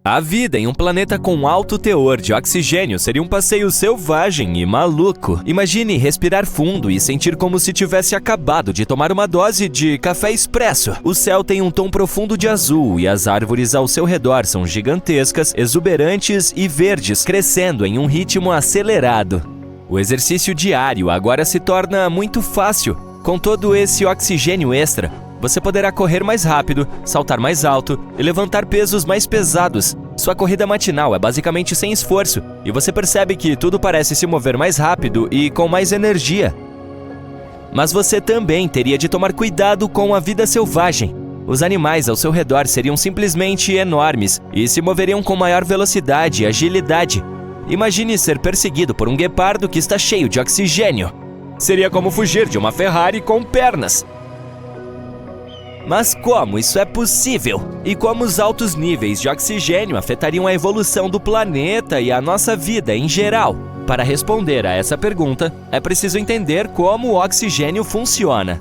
A vida em um planeta com alto teor de oxigênio seria um passeio selvagem e maluco. Imagine respirar fundo e sentir como se tivesse acabado de tomar uma dose de café expresso. O céu tem um tom profundo de azul e as árvores ao seu redor são gigantescas, exuberantes e verdes, crescendo em um ritmo acelerado. O exercício diário agora se torna muito fácil. Com todo esse oxigênio extra, você poderá correr mais rápido, saltar mais alto e levantar pesos mais pesados. Sua corrida matinal é basicamente sem esforço e você percebe que tudo parece se mover mais rápido e com mais energia. Mas você também teria de tomar cuidado com a vida selvagem. Os animais ao seu redor seriam simplesmente enormes e se moveriam com maior velocidade e agilidade. Imagine ser perseguido por um guepardo que está cheio de oxigênio. Seria como fugir de uma Ferrari com pernas. Mas como isso é possível? E como os altos níveis de oxigênio afetariam a evolução do planeta e a nossa vida em geral? Para responder a essa pergunta, é preciso entender como o oxigênio funciona.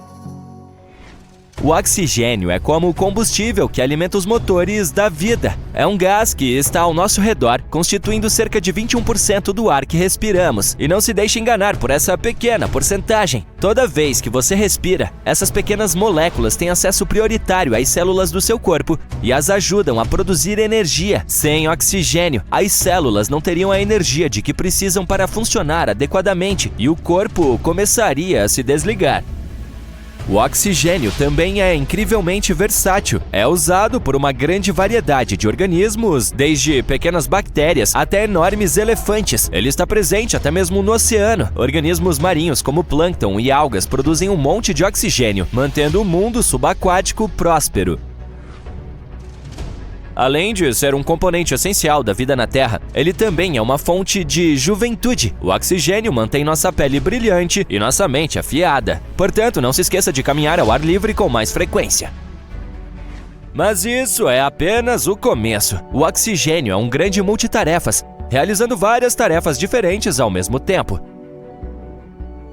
O oxigênio é como o combustível que alimenta os motores da vida. É um gás que está ao nosso redor, constituindo cerca de 21% do ar que respiramos. E não se deixe enganar por essa pequena porcentagem. Toda vez que você respira, essas pequenas moléculas têm acesso prioritário às células do seu corpo e as ajudam a produzir energia. Sem oxigênio, as células não teriam a energia de que precisam para funcionar adequadamente e o corpo começaria a se desligar. O oxigênio também é incrivelmente versátil. É usado por uma grande variedade de organismos, desde pequenas bactérias até enormes elefantes. Ele está presente até mesmo no oceano. Organismos marinhos como plâncton e algas produzem um monte de oxigênio, mantendo o mundo subaquático próspero. Além de ser um componente essencial da vida na Terra, ele também é uma fonte de juventude. O oxigênio mantém nossa pele brilhante e nossa mente afiada. Portanto, não se esqueça de caminhar ao ar livre com mais frequência. Mas isso é apenas o começo. O oxigênio é um grande multitarefas, realizando várias tarefas diferentes ao mesmo tempo.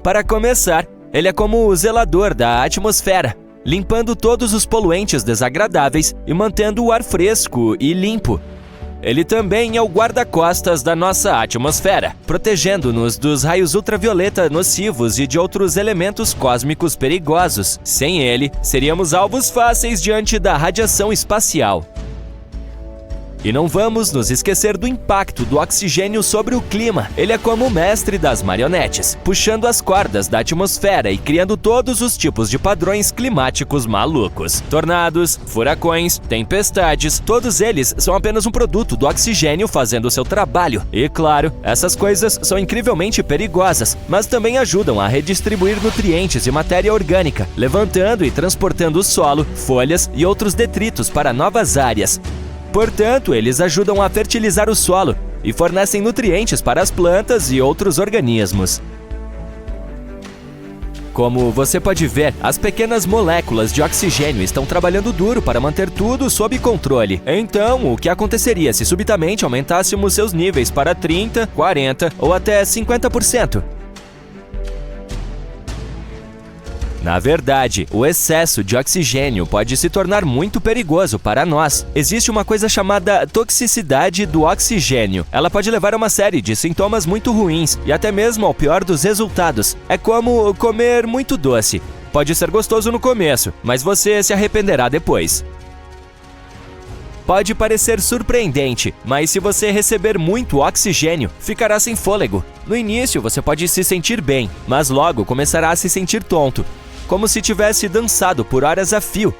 Para começar, ele é como o zelador da atmosfera, limpando todos os poluentes desagradáveis e mantendo o ar fresco e limpo. Ele também é o guarda-costas da nossa atmosfera, protegendo-nos dos raios ultravioleta nocivos e de outros elementos cósmicos perigosos. Sem ele, seríamos alvos fáceis diante da radiação espacial. E não vamos nos esquecer do impacto do oxigênio sobre o clima. Ele é como o mestre das marionetes, puxando as cordas da atmosfera e criando todos os tipos de padrões climáticos malucos. Tornados, furacões, tempestades, todos eles são apenas um produto do oxigênio fazendo o seu trabalho. E claro, essas coisas são incrivelmente perigosas, mas também ajudam a redistribuir nutrientes e matéria orgânica, levantando e transportando o solo, folhas e outros detritos para novas áreas. Portanto, eles ajudam a fertilizar o solo e fornecem nutrientes para as plantas e outros organismos. Como você pode ver, as pequenas moléculas de oxigênio estão trabalhando duro para manter tudo sob controle. Então, o que aconteceria se subitamente aumentássemos seus níveis para 30%, 40% ou até 50%? Na verdade, o excesso de oxigênio pode se tornar muito perigoso para nós. Existe uma coisa chamada toxicidade do oxigênio. Ela pode levar a uma série de sintomas muito ruins e até mesmo ao pior dos resultados. É como comer muito doce. Pode ser gostoso no começo, mas você se arrependerá depois. Pode parecer surpreendente, mas se você receber muito oxigênio, ficará sem fôlego. No início, você pode se sentir bem, mas logo começará a se sentir tonto, como se tivesse dançado por horas a fio.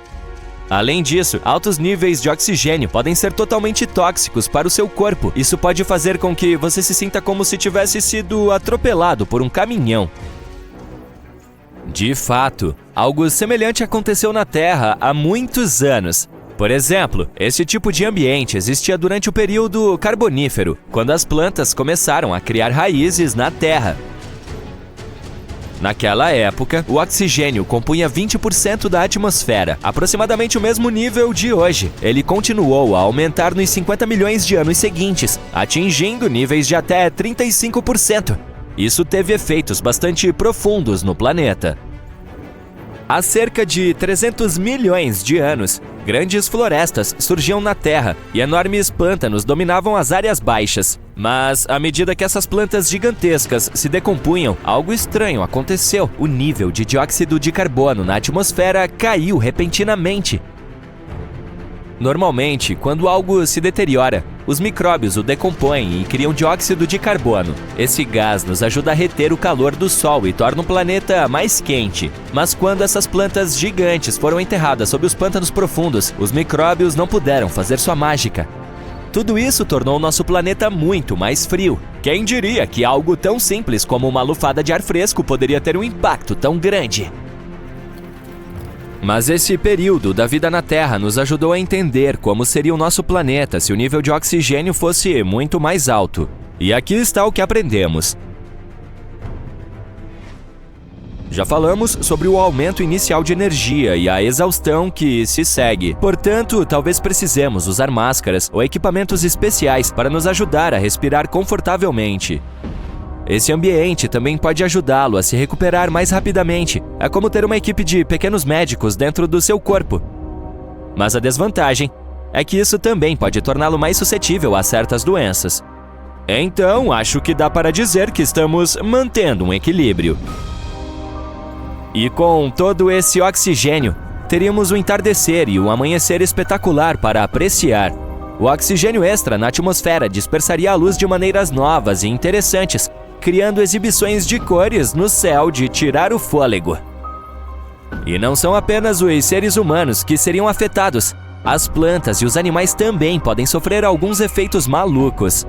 Além disso, altos níveis de oxigênio podem ser totalmente tóxicos para o seu corpo. Isso pode fazer com que você se sinta como se tivesse sido atropelado por um caminhão. De fato, algo semelhante aconteceu na Terra há muitos anos. Por exemplo, esse tipo de ambiente existia durante o período Carbonífero, quando as plantas começaram a criar raízes na Terra. Naquela época, o oxigênio compunha 20% da atmosfera, aproximadamente o mesmo nível de hoje. Ele continuou a aumentar nos 50 milhões de anos seguintes, atingindo níveis de até 35%. Isso teve efeitos bastante profundos no planeta. Há cerca de 300 milhões de anos, grandes florestas surgiam na Terra e enormes pântanos dominavam as áreas baixas. Mas, à medida que essas plantas gigantescas se decompunham, algo estranho aconteceu. O nível de dióxido de carbono na atmosfera caiu repentinamente. Normalmente, quando algo se deteriora, os micróbios o decompõem e criam dióxido de carbono. Esse gás nos ajuda a reter o calor do Sol e torna o planeta mais quente. Mas quando essas plantas gigantes foram enterradas sob os pântanos profundos, os micróbios não puderam fazer sua mágica. Tudo isso tornou nosso planeta muito mais frio. Quem diria que algo tão simples como uma lufada de ar fresco poderia ter um impacto tão grande? Mas esse período da vida na Terra nos ajudou a entender como seria o nosso planeta se o nível de oxigênio fosse muito mais alto. E aqui está o que aprendemos. Já falamos sobre o aumento inicial de energia e a exaustão que se segue. Portanto, talvez precisemos usar máscaras ou equipamentos especiais para nos ajudar a respirar confortavelmente. Esse ambiente também pode ajudá-lo a se recuperar mais rapidamente. É como ter uma equipe de pequenos médicos dentro do seu corpo. Mas a desvantagem é que isso também pode torná-lo mais suscetível a certas doenças. Então, acho que dá para dizer que estamos mantendo um equilíbrio. E com todo esse oxigênio, teríamos o entardecer e o amanhecer espetacular para apreciar. O oxigênio extra na atmosfera dispersaria a luz de maneiras novas e interessantes, criando exibições de cores no céu de tirar o fôlego. E não são apenas os seres humanos que seriam afetados. As plantas e os animais também podem sofrer alguns efeitos malucos.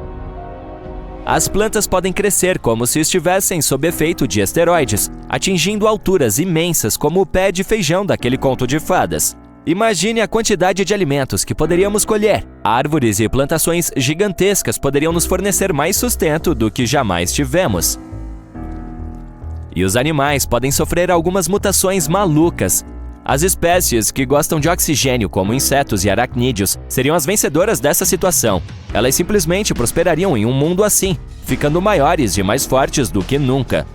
As plantas podem crescer como se estivessem sob efeito de esteroides, atingindo alturas imensas como o pé de feijão daquele conto de fadas. Imagine a quantidade de alimentos que poderíamos colher. Árvores e plantações gigantescas poderiam nos fornecer mais sustento do que jamais tivemos. E os animais podem sofrer algumas mutações malucas. As espécies que gostam de oxigênio, como insetos e aracnídeos, seriam as vencedoras dessa situação. Elas simplesmente prosperariam em um mundo assim, ficando maiores e mais fortes do que nunca.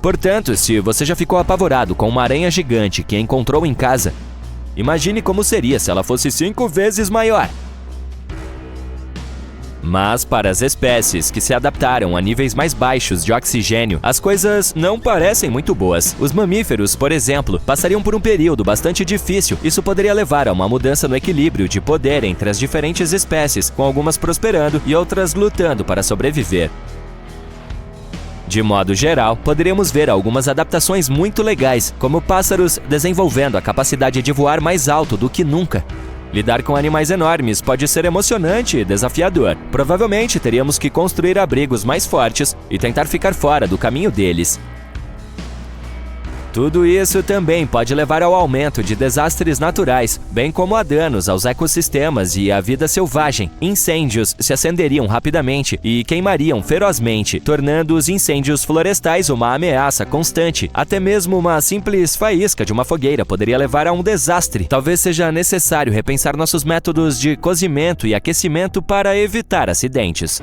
Portanto, se você já ficou apavorado com uma aranha gigante que encontrou em casa, imagine como seria se ela fosse 5 vezes maior. Mas para as espécies que se adaptaram a níveis mais baixos de oxigênio, as coisas não parecem muito boas. Os mamíferos, por exemplo, passariam por um período bastante difícil. Isso poderia levar a uma mudança no equilíbrio de poder entre as diferentes espécies, com algumas prosperando e outras lutando para sobreviver. De modo geral, poderíamos ver algumas adaptações muito legais, como pássaros desenvolvendo a capacidade de voar mais alto do que nunca. Lidar com animais enormes pode ser emocionante e desafiador. Provavelmente teríamos que construir abrigos mais fortes e tentar ficar fora do caminho deles. Tudo isso também pode levar ao aumento de desastres naturais, bem como a danos aos ecossistemas e à vida selvagem. Incêndios se acenderiam rapidamente e queimariam ferozmente, tornando os incêndios florestais uma ameaça constante. Até mesmo uma simples faísca de uma fogueira poderia levar a um desastre. Talvez seja necessário repensar nossos métodos de cozimento e aquecimento para evitar acidentes.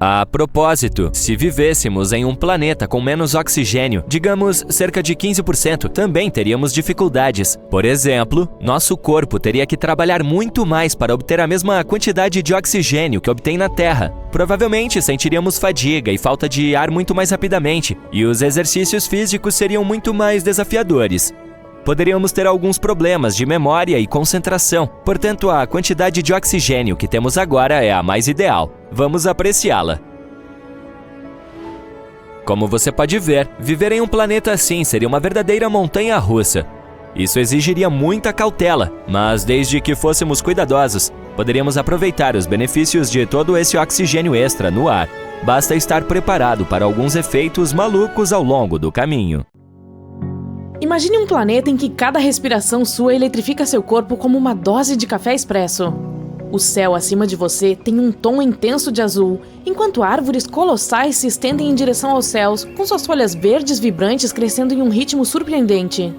A propósito, se vivêssemos em um planeta com menos oxigênio, digamos cerca de 15%, também teríamos dificuldades. Por exemplo, nosso corpo teria que trabalhar muito mais para obter a mesma quantidade de oxigênio que obtém na Terra. Provavelmente sentiríamos fadiga e falta de ar muito mais rapidamente, e os exercícios físicos seriam muito mais desafiadores. Poderíamos ter alguns problemas de memória e concentração, portanto a quantidade de oxigênio que temos agora é a mais ideal. Vamos apreciá-la. Como você pode ver, viver em um planeta assim seria uma verdadeira montanha-russa. Isso exigiria muita cautela, mas desde que fôssemos cuidadosos, poderíamos aproveitar os benefícios de todo esse oxigênio extra no ar. Basta estar preparado para alguns efeitos malucos ao longo do caminho. Imagine um planeta em que cada respiração sua eletrifica seu corpo como uma dose de café expresso. O céu acima de você tem um tom intenso de azul, enquanto árvores colossais se estendem em direção aos céus, com suas folhas verdes vibrantes crescendo em um ritmo surpreendente.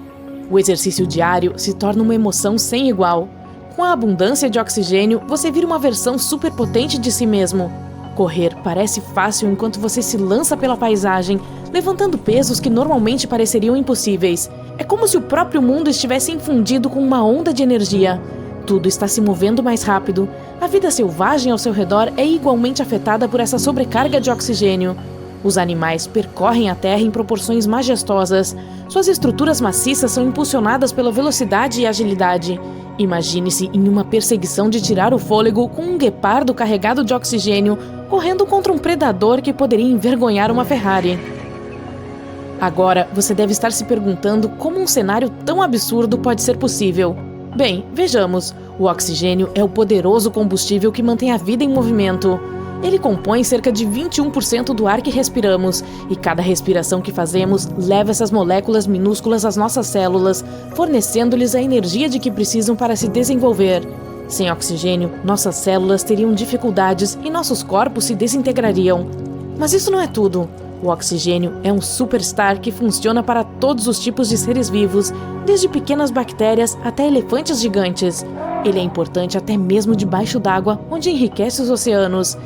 O exercício diário se torna uma emoção sem igual. Com a abundância de oxigênio, você vira uma versão superpotente de si mesmo. Correr parece fácil enquanto você se lança pela paisagem, levantando pesos que normalmente pareceriam impossíveis. É como se o próprio mundo estivesse infundido com uma onda de energia. Tudo está se movendo mais rápido. A vida selvagem ao seu redor é igualmente afetada por essa sobrecarga de oxigênio. Os animais percorrem a Terra em proporções majestosas. Suas estruturas maciças são impulsionadas pela velocidade e agilidade. Imagine-se em uma perseguição de tirar o fôlego com um guepardo carregado de oxigênio correndo contra um predador que poderia envergonhar uma Ferrari. Agora, você deve estar se perguntando como um cenário tão absurdo pode ser possível. Bem, vejamos. O oxigênio é o poderoso combustível que mantém a vida em movimento. Ele compõe cerca de 21% do ar que respiramos, e cada respiração que fazemos leva essas moléculas minúsculas às nossas células, fornecendo-lhes a energia de que precisam para se desenvolver. Sem oxigênio, nossas células teriam dificuldades e nossos corpos se desintegrariam. Mas isso não é tudo. O oxigênio é um superstar que funciona para todos os tipos de seres vivos, desde pequenas bactérias até elefantes gigantes. Ele é importante até mesmo debaixo d'água, onde enriquece os oceanos.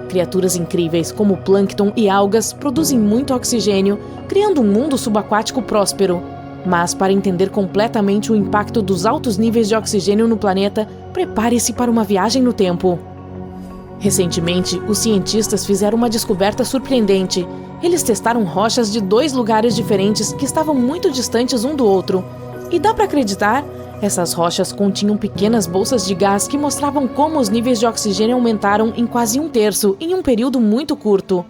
Criaturas incríveis como o plâncton e algas produzem muito oxigênio, criando um mundo subaquático próspero. Mas para entender completamente o impacto dos altos níveis de oxigênio no planeta, prepare-se para uma viagem no tempo. Recentemente, os cientistas fizeram uma descoberta surpreendente. Eles testaram rochas de 2 lugares diferentes que estavam muito distantes um do outro. E dá para acreditar? Essas rochas continham pequenas bolsas de gás que mostravam como os níveis de oxigênio aumentaram em quase 1/3 em um período muito curto.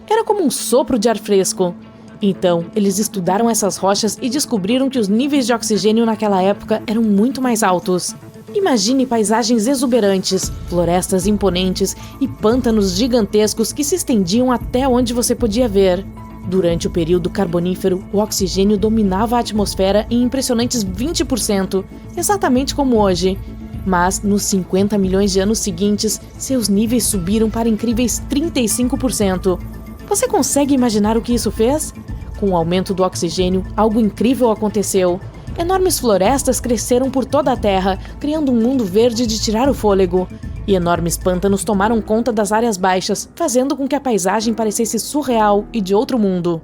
Era como um sopro de ar fresco. Então, eles estudaram essas rochas e descobriram que os níveis de oxigênio naquela época eram muito mais altos. Imagine paisagens exuberantes, florestas imponentes e pântanos gigantescos que se estendiam até onde você podia ver. Durante o período carbonífero, o oxigênio dominava a atmosfera em impressionantes 20%, exatamente como hoje. Mas, nos 50 milhões de anos seguintes, seus níveis subiram para incríveis 35%. Você consegue imaginar o que isso fez? Com o aumento do oxigênio, algo incrível aconteceu. Enormes florestas cresceram por toda a Terra, criando um mundo verde de tirar o fôlego. E enormes pântanos tomaram conta das áreas baixas, fazendo com que a paisagem parecesse surreal e de outro mundo.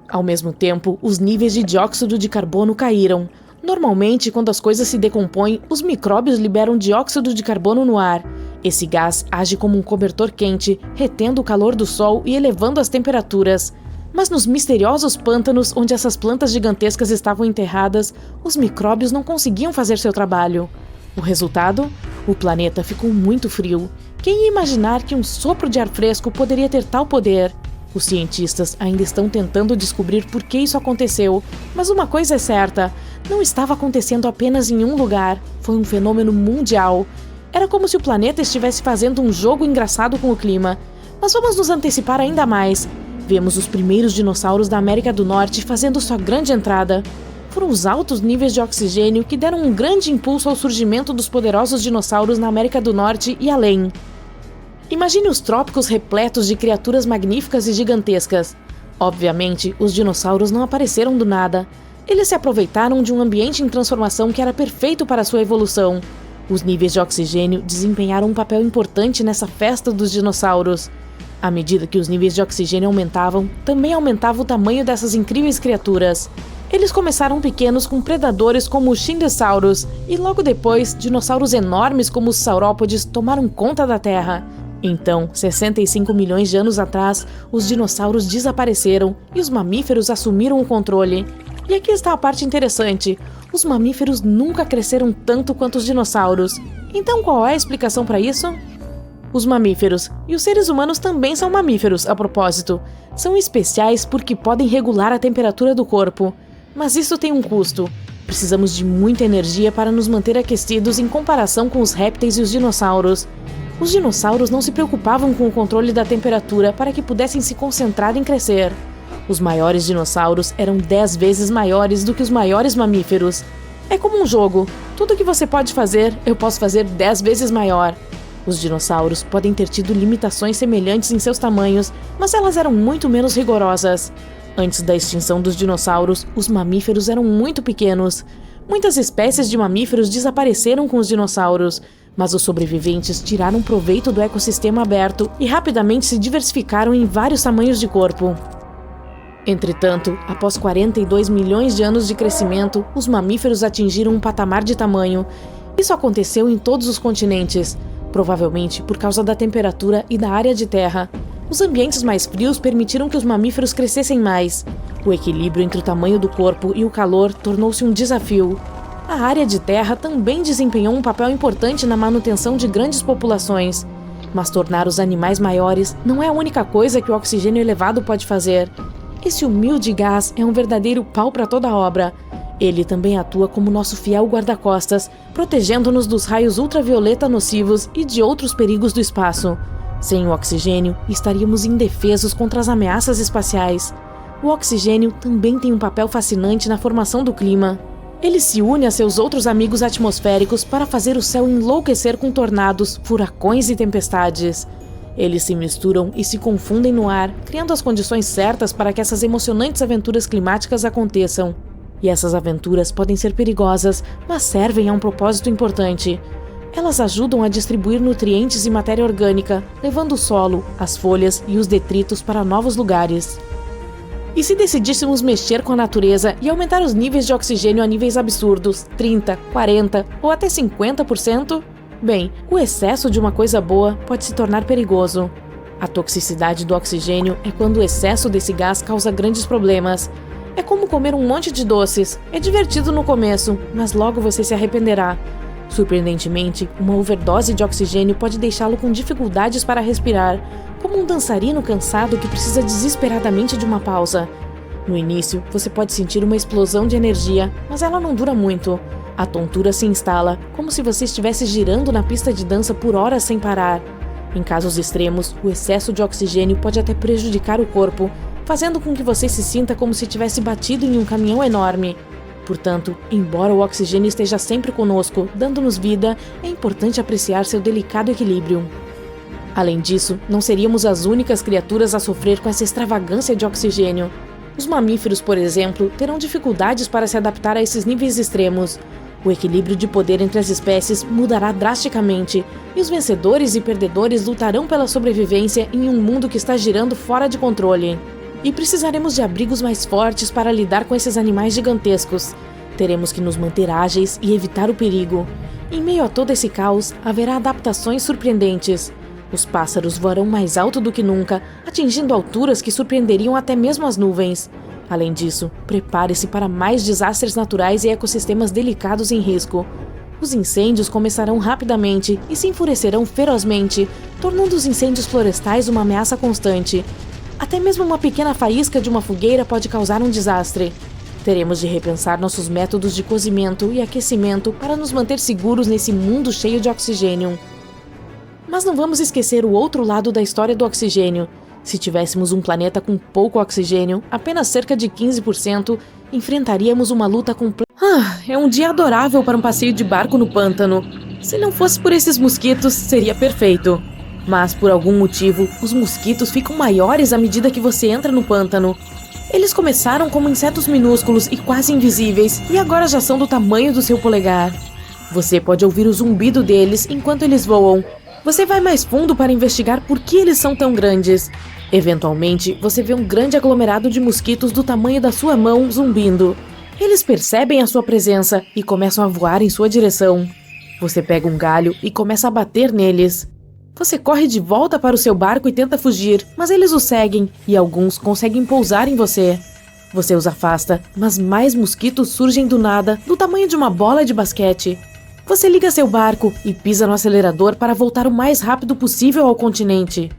Ao mesmo tempo, os níveis de dióxido de carbono caíram. Normalmente, quando as coisas se decompõem, os micróbios liberam dióxido de carbono no ar. Esse gás age como um cobertor quente, retendo o calor do sol e elevando as temperaturas. Mas nos misteriosos pântanos onde essas plantas gigantescas estavam enterradas, os micróbios não conseguiam fazer seu trabalho. O resultado? O planeta ficou muito frio. Quem ia imaginar que um sopro de ar fresco poderia ter tal poder? Os cientistas ainda estão tentando descobrir por que isso aconteceu, mas uma coisa é certa, não estava acontecendo apenas em um lugar, foi um fenômeno mundial. Era como se o planeta estivesse fazendo um jogo engraçado com o clima. Mas vamos nos antecipar ainda mais. Vemos os primeiros dinossauros da América do Norte fazendo sua grande entrada. Foram os altos níveis de oxigênio que deram um grande impulso ao surgimento dos poderosos dinossauros na América do Norte e além. Imagine os trópicos repletos de criaturas magníficas e gigantescas. Obviamente, os dinossauros não apareceram do nada. Eles se aproveitaram de um ambiente em transformação que era perfeito para sua evolução. Os níveis de oxigênio desempenharam um papel importante nessa festa dos dinossauros. À medida que os níveis de oxigênio aumentavam, também aumentava o tamanho dessas incríveis criaturas. Eles começaram pequenos com predadores como os Shindesaurus, e logo depois, dinossauros enormes como os saurópodes tomaram conta da Terra. Então, 65 milhões de anos atrás, os dinossauros desapareceram e os mamíferos assumiram o controle. E aqui está a parte interessante: os mamíferos nunca cresceram tanto quanto os dinossauros. Então qual é a explicação para isso? Os mamíferos, e os seres humanos também são mamíferos, a propósito, são especiais porque podem regular a temperatura do corpo. Mas isso tem um custo. Precisamos de muita energia para nos manter aquecidos em comparação com os répteis e os dinossauros. Os dinossauros não se preocupavam com o controle da temperatura para que pudessem se concentrar em crescer. Os maiores dinossauros eram 10 vezes maiores do que os maiores mamíferos. É como um jogo. Tudo que você pode fazer, eu posso fazer 10 vezes maior. Os dinossauros podem ter tido limitações semelhantes em seus tamanhos, mas elas eram muito menos rigorosas. Antes da extinção dos dinossauros, os mamíferos eram muito pequenos. Muitas espécies de mamíferos desapareceram com os dinossauros, mas os sobreviventes tiraram proveito do ecossistema aberto e rapidamente se diversificaram em vários tamanhos de corpo. Entretanto, após 42 milhões de anos de crescimento, os mamíferos atingiram um patamar de tamanho. Isso aconteceu em todos os continentes, provavelmente por causa da temperatura e da área de terra. Os ambientes mais frios permitiram que os mamíferos crescessem mais. O equilíbrio entre o tamanho do corpo e o calor tornou-se um desafio. A área de terra também desempenhou um papel importante na manutenção de grandes populações. Mas tornar os animais maiores não é a única coisa que o oxigênio elevado pode fazer. Esse humilde gás é um verdadeiro pau para toda a obra. Ele também atua como nosso fiel guarda-costas, protegendo-nos dos raios ultravioleta nocivos e de outros perigos do espaço. Sem o oxigênio, estaríamos indefesos contra as ameaças espaciais. O oxigênio também tem um papel fascinante na formação do clima. Ele se une a seus outros amigos atmosféricos para fazer o céu enlouquecer com tornados, furacões e tempestades. Eles se misturam e se confundem no ar, criando as condições certas para que essas emocionantes aventuras climáticas aconteçam. E essas aventuras podem ser perigosas, mas servem a um propósito importante. Elas ajudam a distribuir nutrientes e matéria orgânica, levando o solo, as folhas e os detritos para novos lugares. E se decidíssemos mexer com a natureza e aumentar os níveis de oxigênio a níveis absurdos, 30%, 40% ou até 50%? Bem, o excesso de uma coisa boa pode se tornar perigoso. A toxicidade do oxigênio é quando o excesso desse gás causa grandes problemas. É como comer um monte de doces. É divertido no começo, mas logo você se arrependerá. Surpreendentemente, uma overdose de oxigênio pode deixá-lo com dificuldades para respirar, como um dançarino cansado que precisa desesperadamente de uma pausa. No início, você pode sentir uma explosão de energia, mas ela não dura muito. A tontura se instala, como se você estivesse girando na pista de dança por horas sem parar. Em casos extremos, o excesso de oxigênio pode até prejudicar o corpo, fazendo com que você se sinta como se tivesse batido em um caminhão enorme. Portanto, embora o oxigênio esteja sempre conosco, dando-nos vida, é importante apreciar seu delicado equilíbrio. Além disso, não seríamos as únicas criaturas a sofrer com essa extravagância de oxigênio. Os mamíferos, por exemplo, terão dificuldades para se adaptar a esses níveis extremos. O equilíbrio de poder entre as espécies mudará drasticamente, e os vencedores e perdedores lutarão pela sobrevivência em um mundo que está girando fora de controle. E precisaremos de abrigos mais fortes para lidar com esses animais gigantescos. Teremos que nos manter ágeis e evitar o perigo. Em meio a todo esse caos, haverá adaptações surpreendentes. Os pássaros voarão mais alto do que nunca, atingindo alturas que surpreenderiam até mesmo as nuvens. Além disso, prepare-se para mais desastres naturais e ecossistemas delicados em risco. Os incêndios começarão rapidamente e se enfurecerão ferozmente, tornando os incêndios florestais uma ameaça constante. Até mesmo uma pequena faísca de uma fogueira pode causar um desastre. Teremos de repensar nossos métodos de cozimento e aquecimento para nos manter seguros nesse mundo cheio de oxigênio. Mas não vamos esquecer o outro lado da história do oxigênio. Se tivéssemos um planeta com pouco oxigênio, apenas cerca de 15%, enfrentaríamos uma luta completa. É um dia adorável para um passeio de barco no pântano. Se não fosse por esses mosquitos, seria perfeito. Mas, por algum motivo, os mosquitos ficam maiores à medida que você entra no pântano. Eles começaram como insetos minúsculos e quase invisíveis, e agora já são do tamanho do seu polegar. Você pode ouvir o zumbido deles enquanto eles voam. Você vai mais fundo para investigar por que eles são tão grandes. Eventualmente, você vê um grande aglomerado de mosquitos do tamanho da sua mão zumbindo. Eles percebem a sua presença e começam a voar em sua direção. Você pega um galho e começa a bater neles. Você corre de volta para o seu barco e tenta fugir, mas eles o seguem e alguns conseguem pousar em você. Você os afasta, mas mais mosquitos surgem do nada, do tamanho de uma bola de basquete. Você liga seu barco e pisa no acelerador para voltar o mais rápido possível ao continente.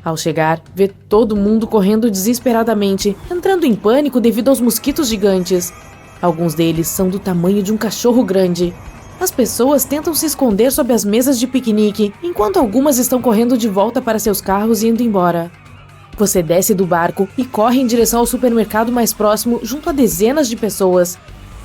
Ao chegar, vê todo mundo correndo desesperadamente, entrando em pânico devido aos mosquitos gigantes. Alguns deles são do tamanho de um cachorro grande. As pessoas tentam se esconder sob as mesas de piquenique, enquanto algumas estão correndo de volta para seus carros e indo embora. Você desce do barco e corre em direção ao supermercado mais próximo junto a dezenas de pessoas.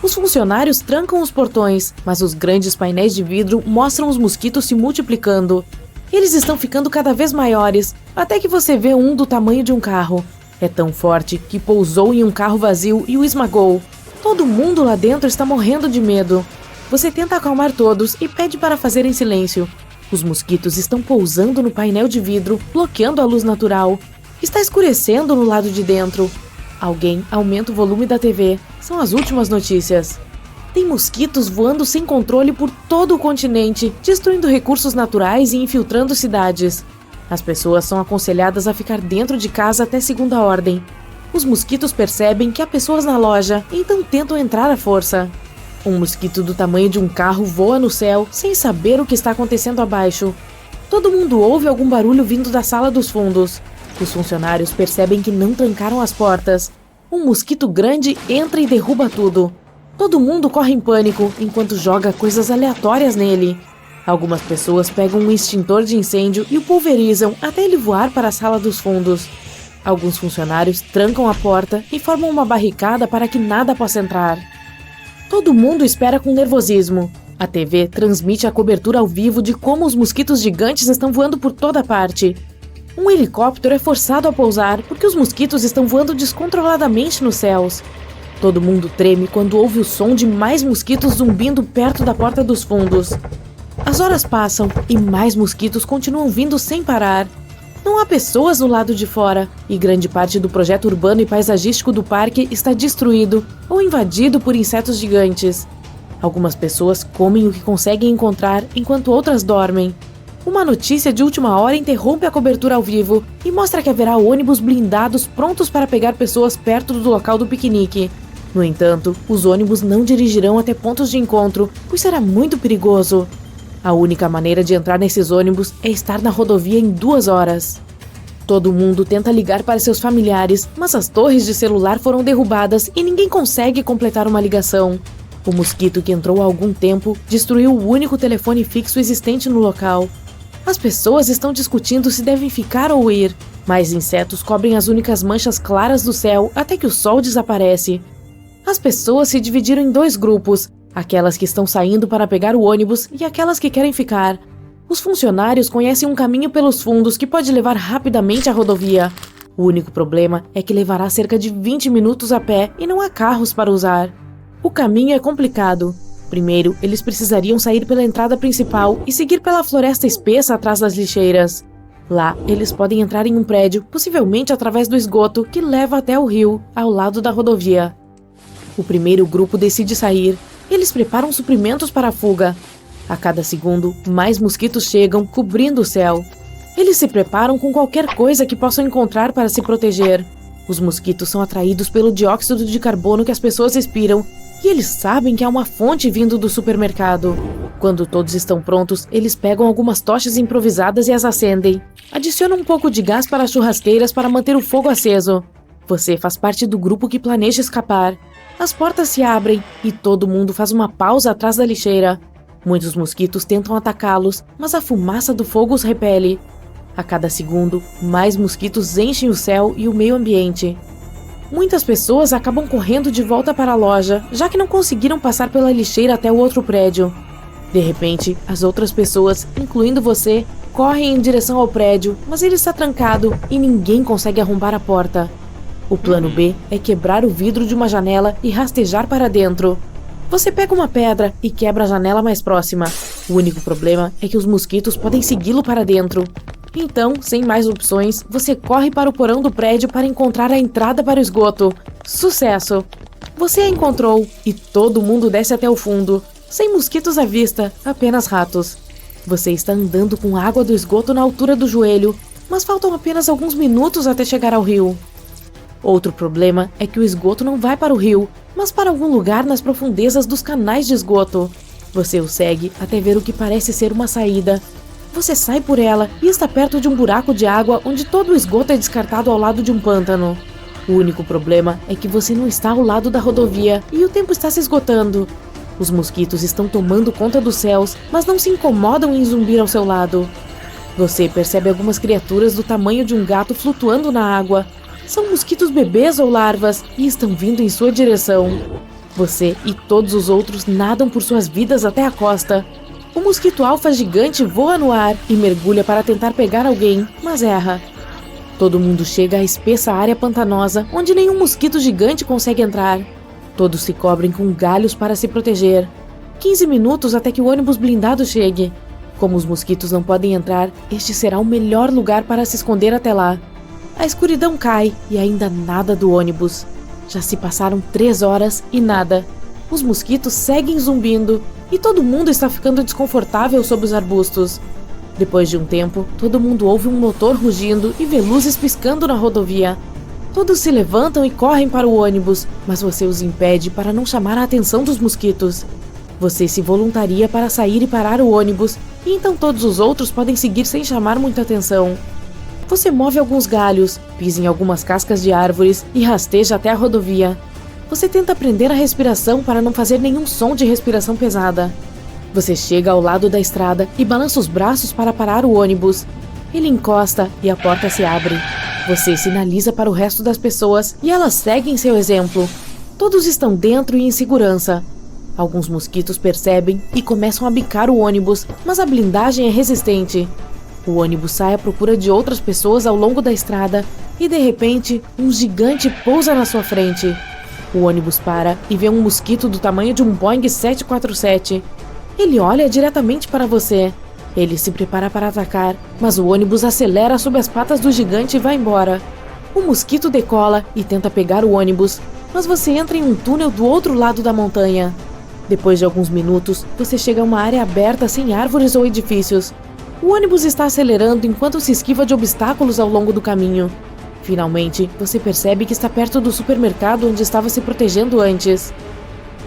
Os funcionários trancam os portões, mas os grandes painéis de vidro mostram os mosquitos se multiplicando. Eles estão ficando cada vez maiores, até que você vê um do tamanho de um carro. É tão forte que pousou em um carro vazio e o esmagou. Todo mundo lá dentro está morrendo de medo. Você tenta acalmar todos e pede para fazer em silêncio. Os mosquitos estão pousando no painel de vidro, bloqueando a luz natural. Está escurecendo no lado de dentro. Alguém aumenta o volume da TV. São as últimas notícias. Tem mosquitos voando sem controle por todo o continente, destruindo recursos naturais e infiltrando cidades. As pessoas são aconselhadas a ficar dentro de casa até segunda ordem. Os mosquitos percebem que há pessoas na loja, então tentam entrar à força. Um mosquito do tamanho de um carro voa no céu, sem saber o que está acontecendo abaixo. Todo mundo ouve algum barulho vindo da sala dos fundos. Os funcionários percebem que não trancaram as portas. Um mosquito grande entra e derruba tudo. Todo mundo corre em pânico, enquanto joga coisas aleatórias nele. Algumas pessoas pegam um extintor de incêndio e o pulverizam até ele voar para a sala dos fundos. Alguns funcionários trancam a porta e formam uma barricada para que nada possa entrar. Todo mundo espera com nervosismo. A TV transmite a cobertura ao vivo de como os mosquitos gigantes estão voando por toda parte. Um helicóptero é forçado a pousar porque os mosquitos estão voando descontroladamente nos céus. Todo mundo treme quando ouve o som de mais mosquitos zumbindo perto da porta dos fundos. As horas passam e mais mosquitos continuam vindo sem parar. Não há pessoas no lado de fora e grande parte do projeto urbano e paisagístico do parque está destruído ou invadido por insetos gigantes. Algumas pessoas comem o que conseguem encontrar enquanto outras dormem. Uma notícia de última hora interrompe a cobertura ao vivo e mostra que haverá ônibus blindados prontos para pegar pessoas perto do local do piquenique. No entanto, os ônibus não dirigirão até pontos de encontro, pois será muito perigoso. A única maneira de entrar nesses ônibus é estar na rodovia em 2 horas. Todo mundo tenta ligar para seus familiares, mas as torres de celular foram derrubadas e ninguém consegue completar uma ligação. O mosquito que entrou há algum tempo destruiu o único telefone fixo existente no local. As pessoas estão discutindo se devem ficar ou ir. Mais insetos cobrem as únicas manchas claras do céu até que o sol desaparece. As pessoas se dividiram em 2 grupos, aquelas que estão saindo para pegar o ônibus e aquelas que querem ficar. Os funcionários conhecem um caminho pelos fundos que pode levar rapidamente à rodovia. O único problema é que levará cerca de 20 minutos a pé e não há carros para usar. O caminho é complicado. Primeiro, eles precisariam sair pela entrada principal e seguir pela floresta espessa atrás das lixeiras. Lá, eles podem entrar em um prédio, possivelmente através do esgoto que leva até o rio, ao lado da rodovia. O primeiro grupo decide sair. Eles preparam suprimentos para a fuga. A cada segundo, mais mosquitos chegam, cobrindo o céu. Eles se preparam com qualquer coisa que possam encontrar para se proteger. Os mosquitos são atraídos pelo dióxido de carbono que as pessoas respiram, e eles sabem que há uma fonte vindo do supermercado. Quando todos estão prontos, eles pegam algumas tochas improvisadas e as acendem. Adicionam um pouco de gás para as churrasqueiras para manter o fogo aceso. Você faz parte do grupo que planeja escapar. As portas se abrem e todo mundo faz uma pausa atrás da lixeira. Muitos mosquitos tentam atacá-los, mas a fumaça do fogo os repele. A cada segundo, mais mosquitos enchem o céu e o meio ambiente. Muitas pessoas acabam correndo de volta para a loja, já que não conseguiram passar pela lixeira até o outro prédio. De repente, as outras pessoas, incluindo você, correm em direção ao prédio, mas ele está trancado e ninguém consegue arrombar a porta. O plano B é quebrar o vidro de uma janela e rastejar para dentro. Você pega uma pedra e quebra a janela mais próxima. O único problema é que os mosquitos podem segui-lo para dentro. Então, sem mais opções, você corre para o porão do prédio para encontrar a entrada para o esgoto. Sucesso! Você a encontrou e todo mundo desce até o fundo. Sem mosquitos à vista, apenas ratos. Você está andando com água do esgoto na altura do joelho, mas faltam apenas alguns minutos até chegar ao rio. Outro problema é que o esgoto não vai para o rio, mas para algum lugar nas profundezas dos canais de esgoto. Você o segue até ver o que parece ser uma saída. Você sai por ela e está perto de um buraco de água onde todo o esgoto é descartado ao lado de um pântano. O único problema é que você não está ao lado da rodovia e o tempo está se esgotando. Os mosquitos estão tomando conta dos céus, mas não se incomodam em zumbir ao seu lado. Você percebe algumas criaturas do tamanho de um gato flutuando na água. São mosquitos bebês ou larvas e estão vindo em sua direção. Você e todos os outros nadam por suas vidas até a costa. O mosquito alfa gigante voa no ar e mergulha para tentar pegar alguém, mas erra. Todo mundo chega à espessa área pantanosa, onde nenhum mosquito gigante consegue entrar. Todos se cobrem com galhos para se proteger. 15 minutos até que o ônibus blindado chegue. Como os mosquitos não podem entrar, este será o melhor lugar para se esconder até lá. A escuridão cai e ainda nada do ônibus. Já se passaram 3 horas e nada. Os mosquitos seguem zumbindo e todo mundo está ficando desconfortável sob os arbustos. Depois de um tempo, todo mundo ouve um motor rugindo e vê luzes piscando na rodovia. Todos se levantam e correm para o ônibus, mas você os impede para não chamar a atenção dos mosquitos. Você se voluntaria para sair e parar o ônibus, e então todos os outros podem seguir sem chamar muita atenção. Você move alguns galhos, pisa em algumas cascas de árvores e rasteja até a rodovia. Você tenta prender a respiração para não fazer nenhum som de respiração pesada. Você chega ao lado da estrada e balança os braços para parar o ônibus. Ele encosta e a porta se abre. Você sinaliza para o resto das pessoas e elas seguem seu exemplo. Todos estão dentro e em segurança. Alguns mosquitos percebem e começam a bicar o ônibus, mas a blindagem é resistente. O ônibus sai à procura de outras pessoas ao longo da estrada e, de repente, um gigante pousa na sua frente. O ônibus para e vê um mosquito do tamanho de um Boeing 747. Ele olha diretamente para você. Ele se prepara para atacar, mas o ônibus acelera sob as patas do gigante e vai embora. O mosquito decola e tenta pegar o ônibus, mas você entra em um túnel do outro lado da montanha. Depois de alguns minutos, você chega a uma área aberta sem árvores ou edifícios. O ônibus está acelerando enquanto se esquiva de obstáculos ao longo do caminho. Finalmente, você percebe que está perto do supermercado onde estava se protegendo antes.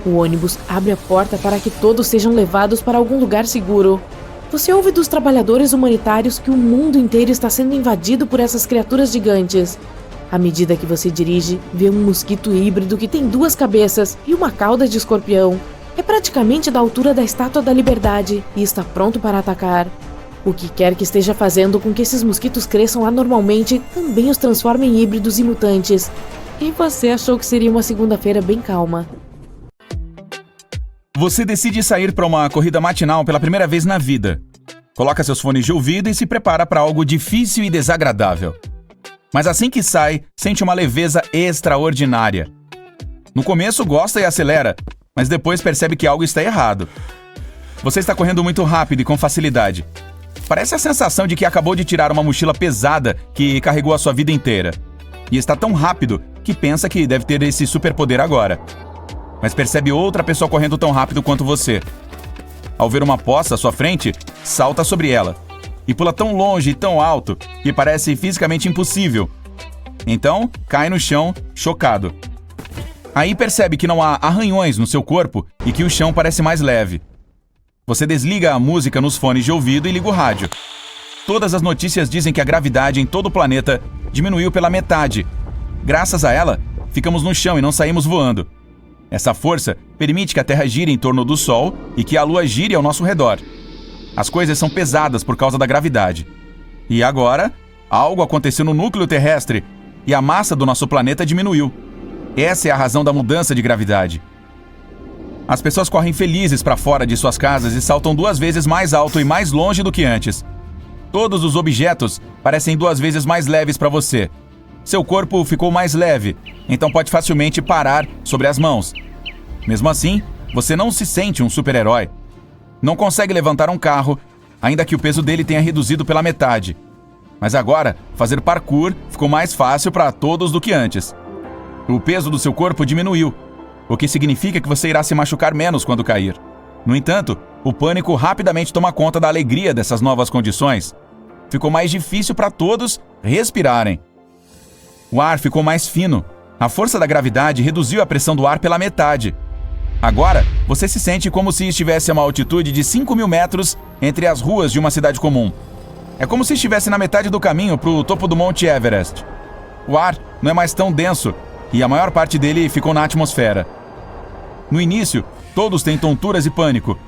O ônibus abre a porta para que todos sejam levados para algum lugar seguro. Você ouve dos trabalhadores humanitários que o mundo inteiro está sendo invadido por essas criaturas gigantes. À medida que você dirige, vê um mosquito híbrido que tem 2 cabeças e uma cauda de escorpião. É praticamente da altura da Estátua da Liberdade e está pronto para atacar. O que quer que esteja fazendo com que esses mosquitos cresçam anormalmente também os transforma em híbridos e mutantes. E você achou que seria uma segunda-feira bem calma. Você decide sair para uma corrida matinal pela primeira vez na vida. Coloca seus fones de ouvido e se prepara para algo difícil e desagradável. Mas assim que sai, sente uma leveza extraordinária. No começo gosta e acelera, mas depois percebe que algo está errado. Você está correndo muito rápido e com facilidade. Parece a sensação de que acabou de tirar uma mochila pesada que carregou a sua vida inteira. E está tão rápido que pensa que deve ter esse superpoder agora. Mas percebe outra pessoa correndo tão rápido quanto você. Ao ver uma poça à sua frente, salta sobre ela. E pula tão longe e tão alto que parece fisicamente impossível. Então, cai no chão, chocado. Aí percebe que não há arranhões no seu corpo e que o chão parece mais leve. Você desliga a música nos fones de ouvido e liga o rádio. Todas as notícias dizem que a gravidade em todo o planeta diminuiu pela metade. Graças a ela, ficamos no chão e não saímos voando. Essa força permite que a Terra gire em torno do Sol e que a Lua gire ao nosso redor. As coisas são pesadas por causa da gravidade. E agora, algo aconteceu no núcleo terrestre e a massa do nosso planeta diminuiu. Essa é a razão da mudança de gravidade. As pessoas correm felizes para fora de suas casas e saltam 2 vezes mais alto e mais longe do que antes. Todos os objetos parecem 2 vezes mais leves para você. Seu corpo ficou mais leve, então pode facilmente parar sobre as mãos. Mesmo assim, você não se sente um super-herói. Não consegue levantar um carro, ainda que o peso dele tenha reduzido pela metade. Mas agora, fazer parkour ficou mais fácil para todos do que antes. O peso do seu corpo diminuiu, o que significa que você irá se machucar menos quando cair. No entanto, o pânico rapidamente toma conta da alegria dessas novas condições. Ficou mais difícil para todos respirarem. O ar ficou mais fino. A força da gravidade reduziu a pressão do ar pela metade. Agora, você se sente como se estivesse a uma altitude de 5.000 metros entre as ruas de uma cidade comum. É como se estivesse na metade do caminho para o topo do Monte Everest. O ar não é mais tão denso e a maior parte dele ficou na atmosfera. No início, todos têm tonturas e pânico.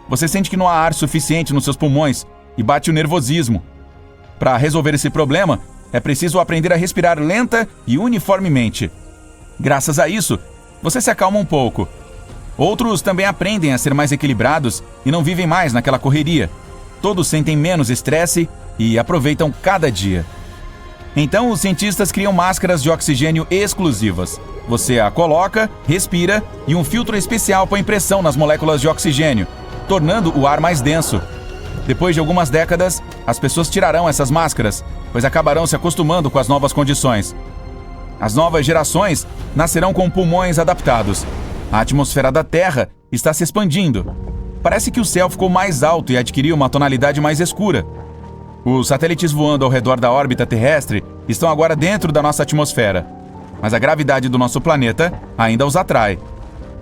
Você sente que não há ar suficiente nos seus pulmões e bate o nervosismo. Para resolver esse problema, é preciso aprender a respirar lenta e uniformemente. Graças a isso, você se acalma um pouco. Outros também aprendem a ser mais equilibrados e não vivem mais naquela correria. Todos sentem menos estresse e aproveitam cada dia. Então, os cientistas criam máscaras de oxigênio exclusivas. Você a coloca, respira e um filtro especial põe pressão nas moléculas de oxigênio, tornando o ar mais denso. Depois de algumas décadas, as pessoas tirarão essas máscaras, pois acabarão se acostumando com as novas condições. As novas gerações nascerão com pulmões adaptados. A atmosfera da Terra está se expandindo. Parece que o céu ficou mais alto e adquiriu uma tonalidade mais escura. Os satélites voando ao redor da órbita terrestre estão agora dentro da nossa atmosfera. Mas a gravidade do nosso planeta ainda os atrai.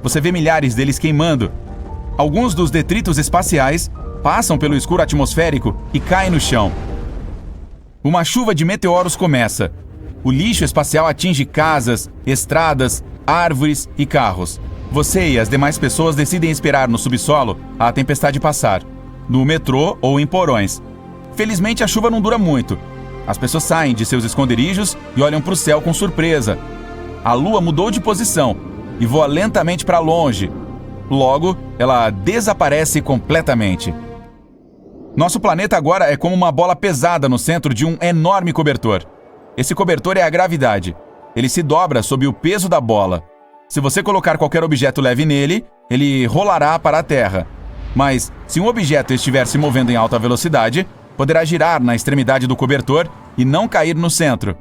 Você vê milhares deles queimando. Alguns dos detritos espaciais passam pelo escuro atmosférico e caem no chão. Uma chuva de meteoros começa. O lixo espacial atinge casas, estradas, árvores e carros. Você e as demais pessoas decidem esperar no subsolo a tempestade passar, no metrô ou em porões. Felizmente a chuva não dura muito. As pessoas saem de seus esconderijos e olham para o céu com surpresa. A lua mudou de posição e voa lentamente para longe. Logo, ela desaparece completamente. Nosso planeta agora é como uma bola pesada no centro de um enorme cobertor. Esse cobertor é a gravidade. Ele se dobra sob o peso da bola. Se você colocar qualquer objeto leve nele, ele rolará para a Terra. Mas, se um objeto estiver se movendo em alta velocidade, poderá girar na extremidade do cobertor e não cair no centro.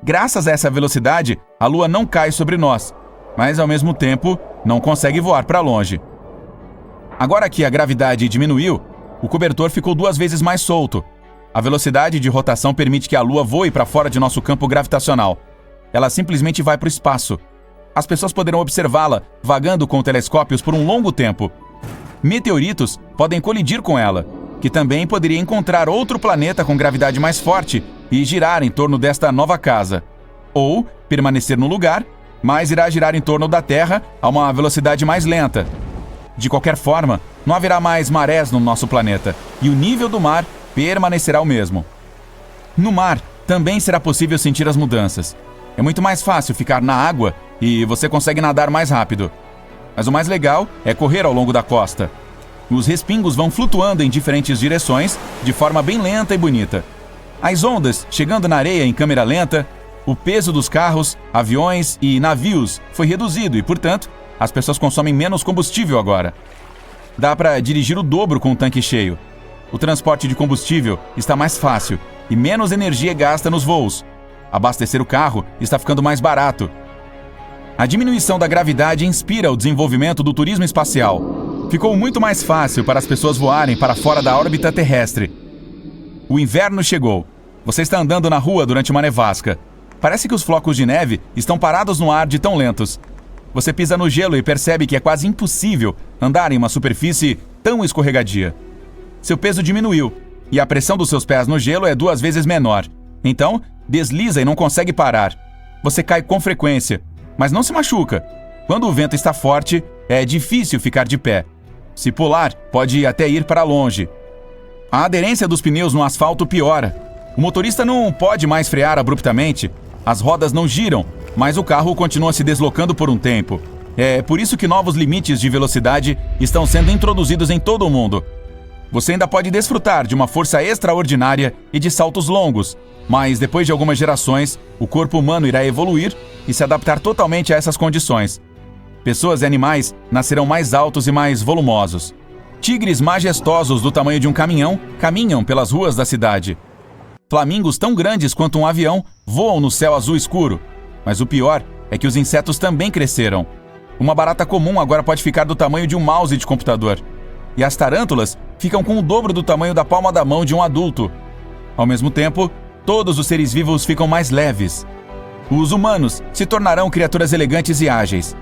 Graças a essa velocidade, a Lua não cai sobre nós, mas ao mesmo tempo não consegue voar para longe. Agora que a gravidade diminuiu, o cobertor ficou 2 vezes mais solto. A velocidade de rotação permite que a Lua voe para fora de nosso campo gravitacional. Ela simplesmente vai para o espaço. As pessoas poderão observá-la vagando com telescópios por um longo tempo. Meteoritos podem colidir com ela, que também poderia encontrar outro planeta com gravidade mais forte e girar em torno desta nova casa. Ou permanecer no lugar, mas irá girar em torno da Terra a uma velocidade mais lenta. De qualquer forma, não haverá mais marés no nosso planeta e o nível do mar permanecerá o mesmo. No mar, também será possível sentir as mudanças. É muito mais fácil ficar na água e você consegue nadar mais rápido. Mas o mais legal é correr ao longo da costa. Os respingos vão flutuando em diferentes direções de forma bem lenta e bonita. As ondas chegando na areia em câmera lenta, o peso dos carros, aviões e navios foi reduzido e, portanto, as pessoas consomem menos combustível agora. Dá para dirigir o dobro com o tanque cheio. O transporte de combustível está mais fácil e menos energia gasta nos voos. Abastecer o carro está ficando mais barato. A diminuição da gravidade inspira o desenvolvimento do turismo espacial. Ficou muito mais fácil para as pessoas voarem para fora da órbita terrestre. O inverno chegou. Você está andando na rua durante uma nevasca. Parece que os flocos de neve estão parados no ar de tão lentos. Você pisa no gelo e percebe que é quase impossível andar em uma superfície tão escorregadia. Seu peso diminuiu e a pressão dos seus pés no gelo é 2 vezes menor. Então, desliza e não consegue parar. Você cai com frequência, mas não se machuca. Quando o vento está forte, é difícil ficar de pé. Se pular, pode até ir para longe. A aderência dos pneus no asfalto piora. O motorista não pode mais frear abruptamente. As rodas não giram, mas o carro continua se deslocando por um tempo. É por isso que novos limites de velocidade estão sendo introduzidos em todo o mundo. Você ainda pode desfrutar de uma força extraordinária e de saltos longos, mas depois de algumas gerações, o corpo humano irá evoluir e se adaptar totalmente a essas condições. Pessoas e animais nascerão mais altos e mais volumosos. Tigres majestosos do tamanho de um caminhão caminham pelas ruas da cidade. Flamingos tão grandes quanto um avião voam no céu azul escuro. Mas o pior é que os insetos também cresceram. Uma barata comum agora pode ficar do tamanho de um mouse de computador. E as tarântulas ficam com o dobro do tamanho da palma da mão de um adulto. Ao mesmo tempo, todos os seres vivos ficam mais leves. Os humanos se tornarão criaturas elegantes e ágeis.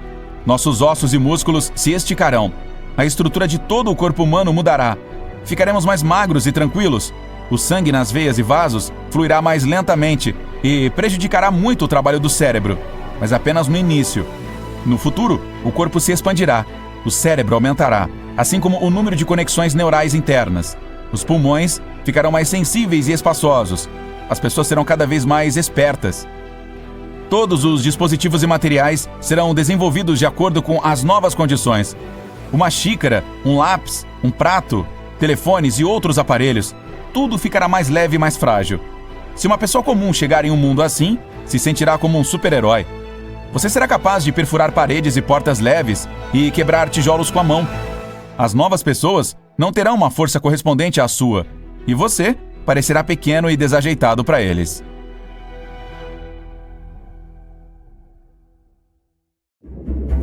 Nossos ossos e músculos se esticarão. A estrutura de todo o corpo humano mudará. Ficaremos mais magros e tranquilos. O sangue nas veias e vasos fluirá mais lentamente e prejudicará muito o trabalho do cérebro, mas apenas no início. No futuro, o corpo se expandirá, o cérebro aumentará, assim como o número de conexões neurais internas. Os pulmões ficarão mais sensíveis e espaçosos. As pessoas serão cada vez mais espertas. Todos os dispositivos e materiais serão desenvolvidos de acordo com as novas condições. Uma xícara, um lápis, um prato, telefones e outros aparelhos. Tudo ficará mais leve e mais frágil. Se uma pessoa comum chegar em um mundo assim, se sentirá como um super-herói. Você será capaz de perfurar paredes e portas leves e quebrar tijolos com a mão. As novas pessoas não terão uma força correspondente à sua, e você parecerá pequeno e desajeitado para eles.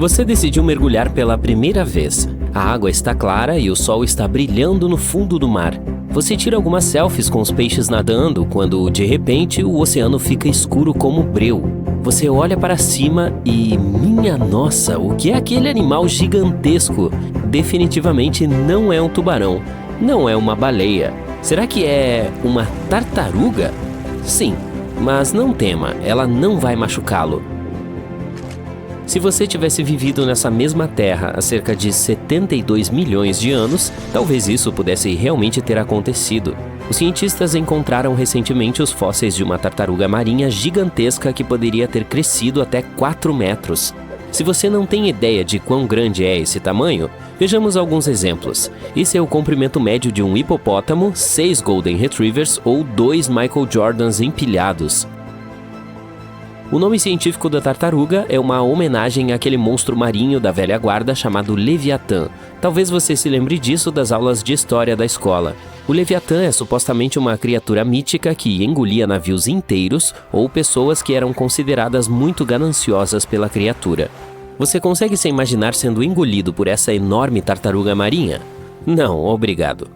Você decidiu mergulhar pela primeira vez. A água está clara e o sol está brilhando no fundo do mar. Você tira algumas selfies com os peixes nadando quando, de repente, o oceano fica escuro como breu. Você olha para cima e, minha nossa, o que é aquele animal gigantesco? Definitivamente não é um tubarão, não é uma baleia. Será que é uma tartaruga? Sim, mas não tema, ela não vai machucá-lo. Se você tivesse vivido nessa mesma terra há cerca de 72 milhões de anos, talvez isso pudesse realmente ter acontecido. Os cientistas encontraram recentemente os fósseis de uma tartaruga marinha gigantesca que poderia ter crescido até 4 metros. Se você não tem ideia de quão grande é esse tamanho, vejamos alguns exemplos. Esse é o comprimento médio de um hipopótamo, 6 Golden Retrievers ou 2 Michael Jordans empilhados. O nome científico da tartaruga é uma homenagem àquele monstro marinho da velha guarda chamado Leviatã. Talvez você se lembre disso das aulas de história da escola. O Leviatã é supostamente uma criatura mítica que engolia navios inteiros ou pessoas que eram consideradas muito gananciosas pela criatura. Você consegue se imaginar sendo engolido por essa enorme tartaruga marinha? Não, obrigado.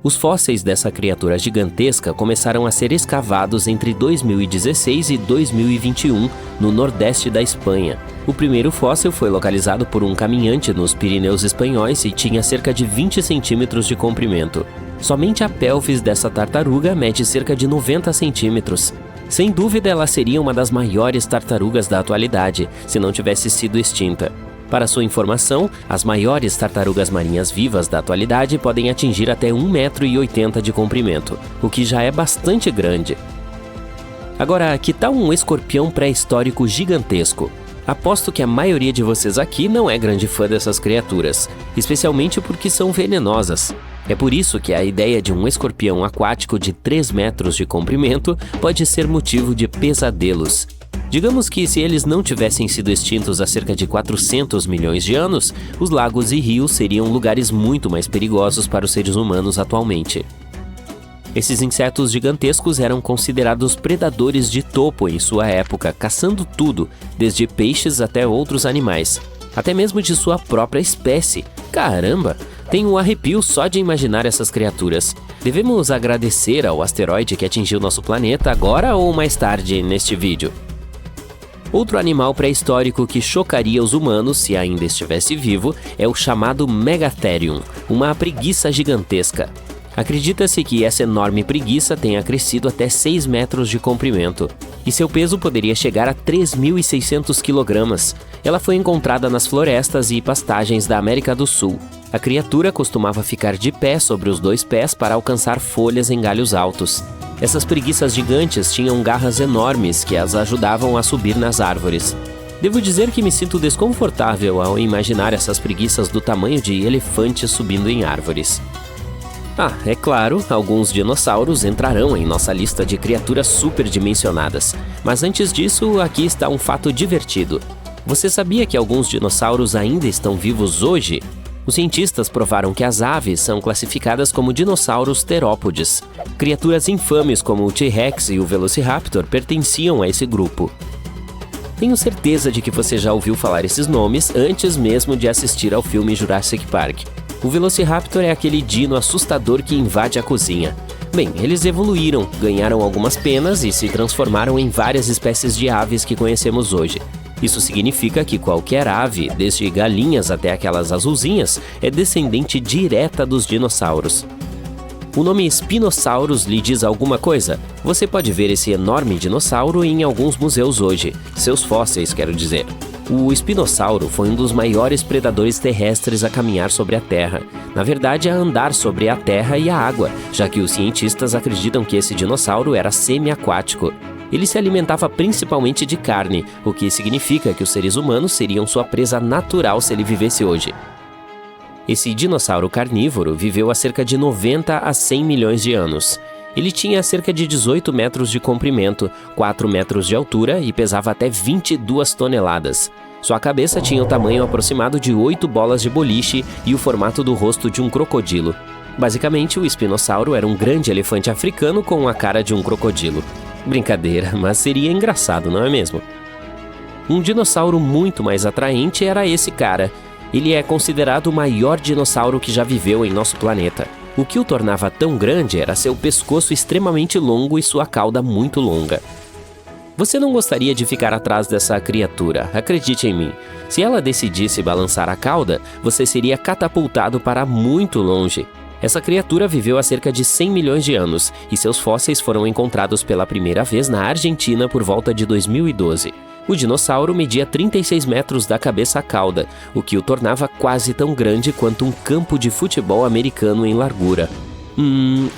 Os fósseis dessa criatura gigantesca começaram a ser escavados entre 2016 e 2021, no nordeste da Espanha. O primeiro fóssil foi localizado por um caminhante nos Pirineus espanhóis e tinha cerca de 20 centímetros de comprimento. Somente a pelvis dessa tartaruga mede cerca de 90 centímetros. Sem dúvida, ela seria uma das maiores tartarugas da atualidade, se não tivesse sido extinta. Para sua informação, as maiores tartarugas marinhas vivas da atualidade podem atingir até 1,80 m de comprimento, o que já é bastante grande. Agora, que tal um escorpião pré-histórico gigantesco? Aposto que a maioria de vocês aqui não é grande fã dessas criaturas, especialmente porque são venenosas. É por isso que a ideia de um escorpião aquático de 3 metros de comprimento pode ser motivo de pesadelos. Digamos que se eles não tivessem sido extintos há cerca de 400 milhões de anos, os lagos e rios seriam lugares muito mais perigosos para os seres humanos atualmente. Esses insetos gigantescos eram considerados predadores de topo em sua época, caçando tudo, desde peixes até outros animais, até mesmo de sua própria espécie. Caramba! Tenho um arrepio só de imaginar essas criaturas. Devemos agradecer ao asteroide que atingiu nosso planeta agora ou mais tarde neste vídeo? Outro animal pré-histórico que chocaria os humanos se ainda estivesse vivo é o chamado Megatherium, uma preguiça gigantesca. Acredita-se que essa enorme preguiça tenha crescido até 6 metros de comprimento, e seu peso poderia chegar a 3.600 kg. Ela foi encontrada nas florestas e pastagens da América do Sul. A criatura costumava ficar de pé sobre os 2 pés para alcançar folhas em galhos altos. Essas preguiças gigantes tinham garras enormes que as ajudavam a subir nas árvores. Devo dizer que me sinto desconfortável ao imaginar essas preguiças do tamanho de elefantes subindo em árvores. Ah, é claro, alguns dinossauros entrarão em nossa lista de criaturas superdimensionadas. Mas antes disso, aqui está um fato divertido. Você sabia que alguns dinossauros ainda estão vivos hoje? Os cientistas provaram que as aves são classificadas como dinossauros terópodes. Criaturas infames como o T-Rex e o Velociraptor pertenciam a esse grupo. Tenho certeza de que você já ouviu falar esses nomes antes mesmo de assistir ao filme Jurassic Park. O Velociraptor é aquele dino assustador que invade a cozinha. Bem, eles evoluíram, ganharam algumas penas e se transformaram em várias espécies de aves que conhecemos hoje. Isso significa que qualquer ave, desde galinhas até aquelas azulzinhas, é descendente direta dos dinossauros. O nome Spinosaurus lhe diz alguma coisa? Você pode ver esse enorme dinossauro em alguns museus hoje, seus fósseis, quero dizer. O espinossauro foi um dos maiores predadores terrestres a caminhar sobre a Terra. Na verdade, a andar sobre a terra e a água, já que os cientistas acreditam que esse dinossauro era semi-aquático. Ele se alimentava principalmente de carne, o que significa que os seres humanos seriam sua presa natural se ele vivesse hoje. Esse dinossauro carnívoro viveu há cerca de 90 a 100 milhões de anos. Ele tinha cerca de 18 metros de comprimento, 4 metros de altura e pesava até 22 toneladas. Sua cabeça tinha o tamanho aproximado de 8 bolas de boliche e o formato do rosto de um crocodilo. Basicamente, o espinossauro era um grande elefante africano com a cara de um crocodilo. Brincadeira, mas seria engraçado, não é mesmo? Um dinossauro muito mais atraente era esse cara. Ele é considerado o maior dinossauro que já viveu em nosso planeta. O que o tornava tão grande era seu pescoço extremamente longo e sua cauda muito longa. Você não gostaria de ficar atrás dessa criatura, acredite em mim. Se ela decidisse balançar a cauda, você seria catapultado para muito longe. Essa criatura viveu há cerca de 100 milhões de anos e seus fósseis foram encontrados pela primeira vez na Argentina por volta de 2012. O dinossauro media 36 metros da cabeça à cauda, o que o tornava quase tão grande quanto um campo de futebol americano em largura.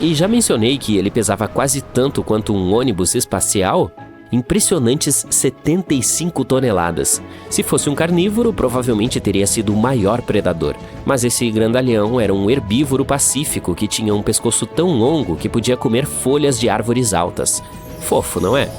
E já mencionei que ele pesava quase tanto quanto um ônibus espacial? Impressionantes 75 toneladas. Se fosse um carnívoro, provavelmente teria sido o maior predador. Mas esse grandalhão era um herbívoro pacífico que tinha um pescoço tão longo que podia comer folhas de árvores altas. Fofo, não é?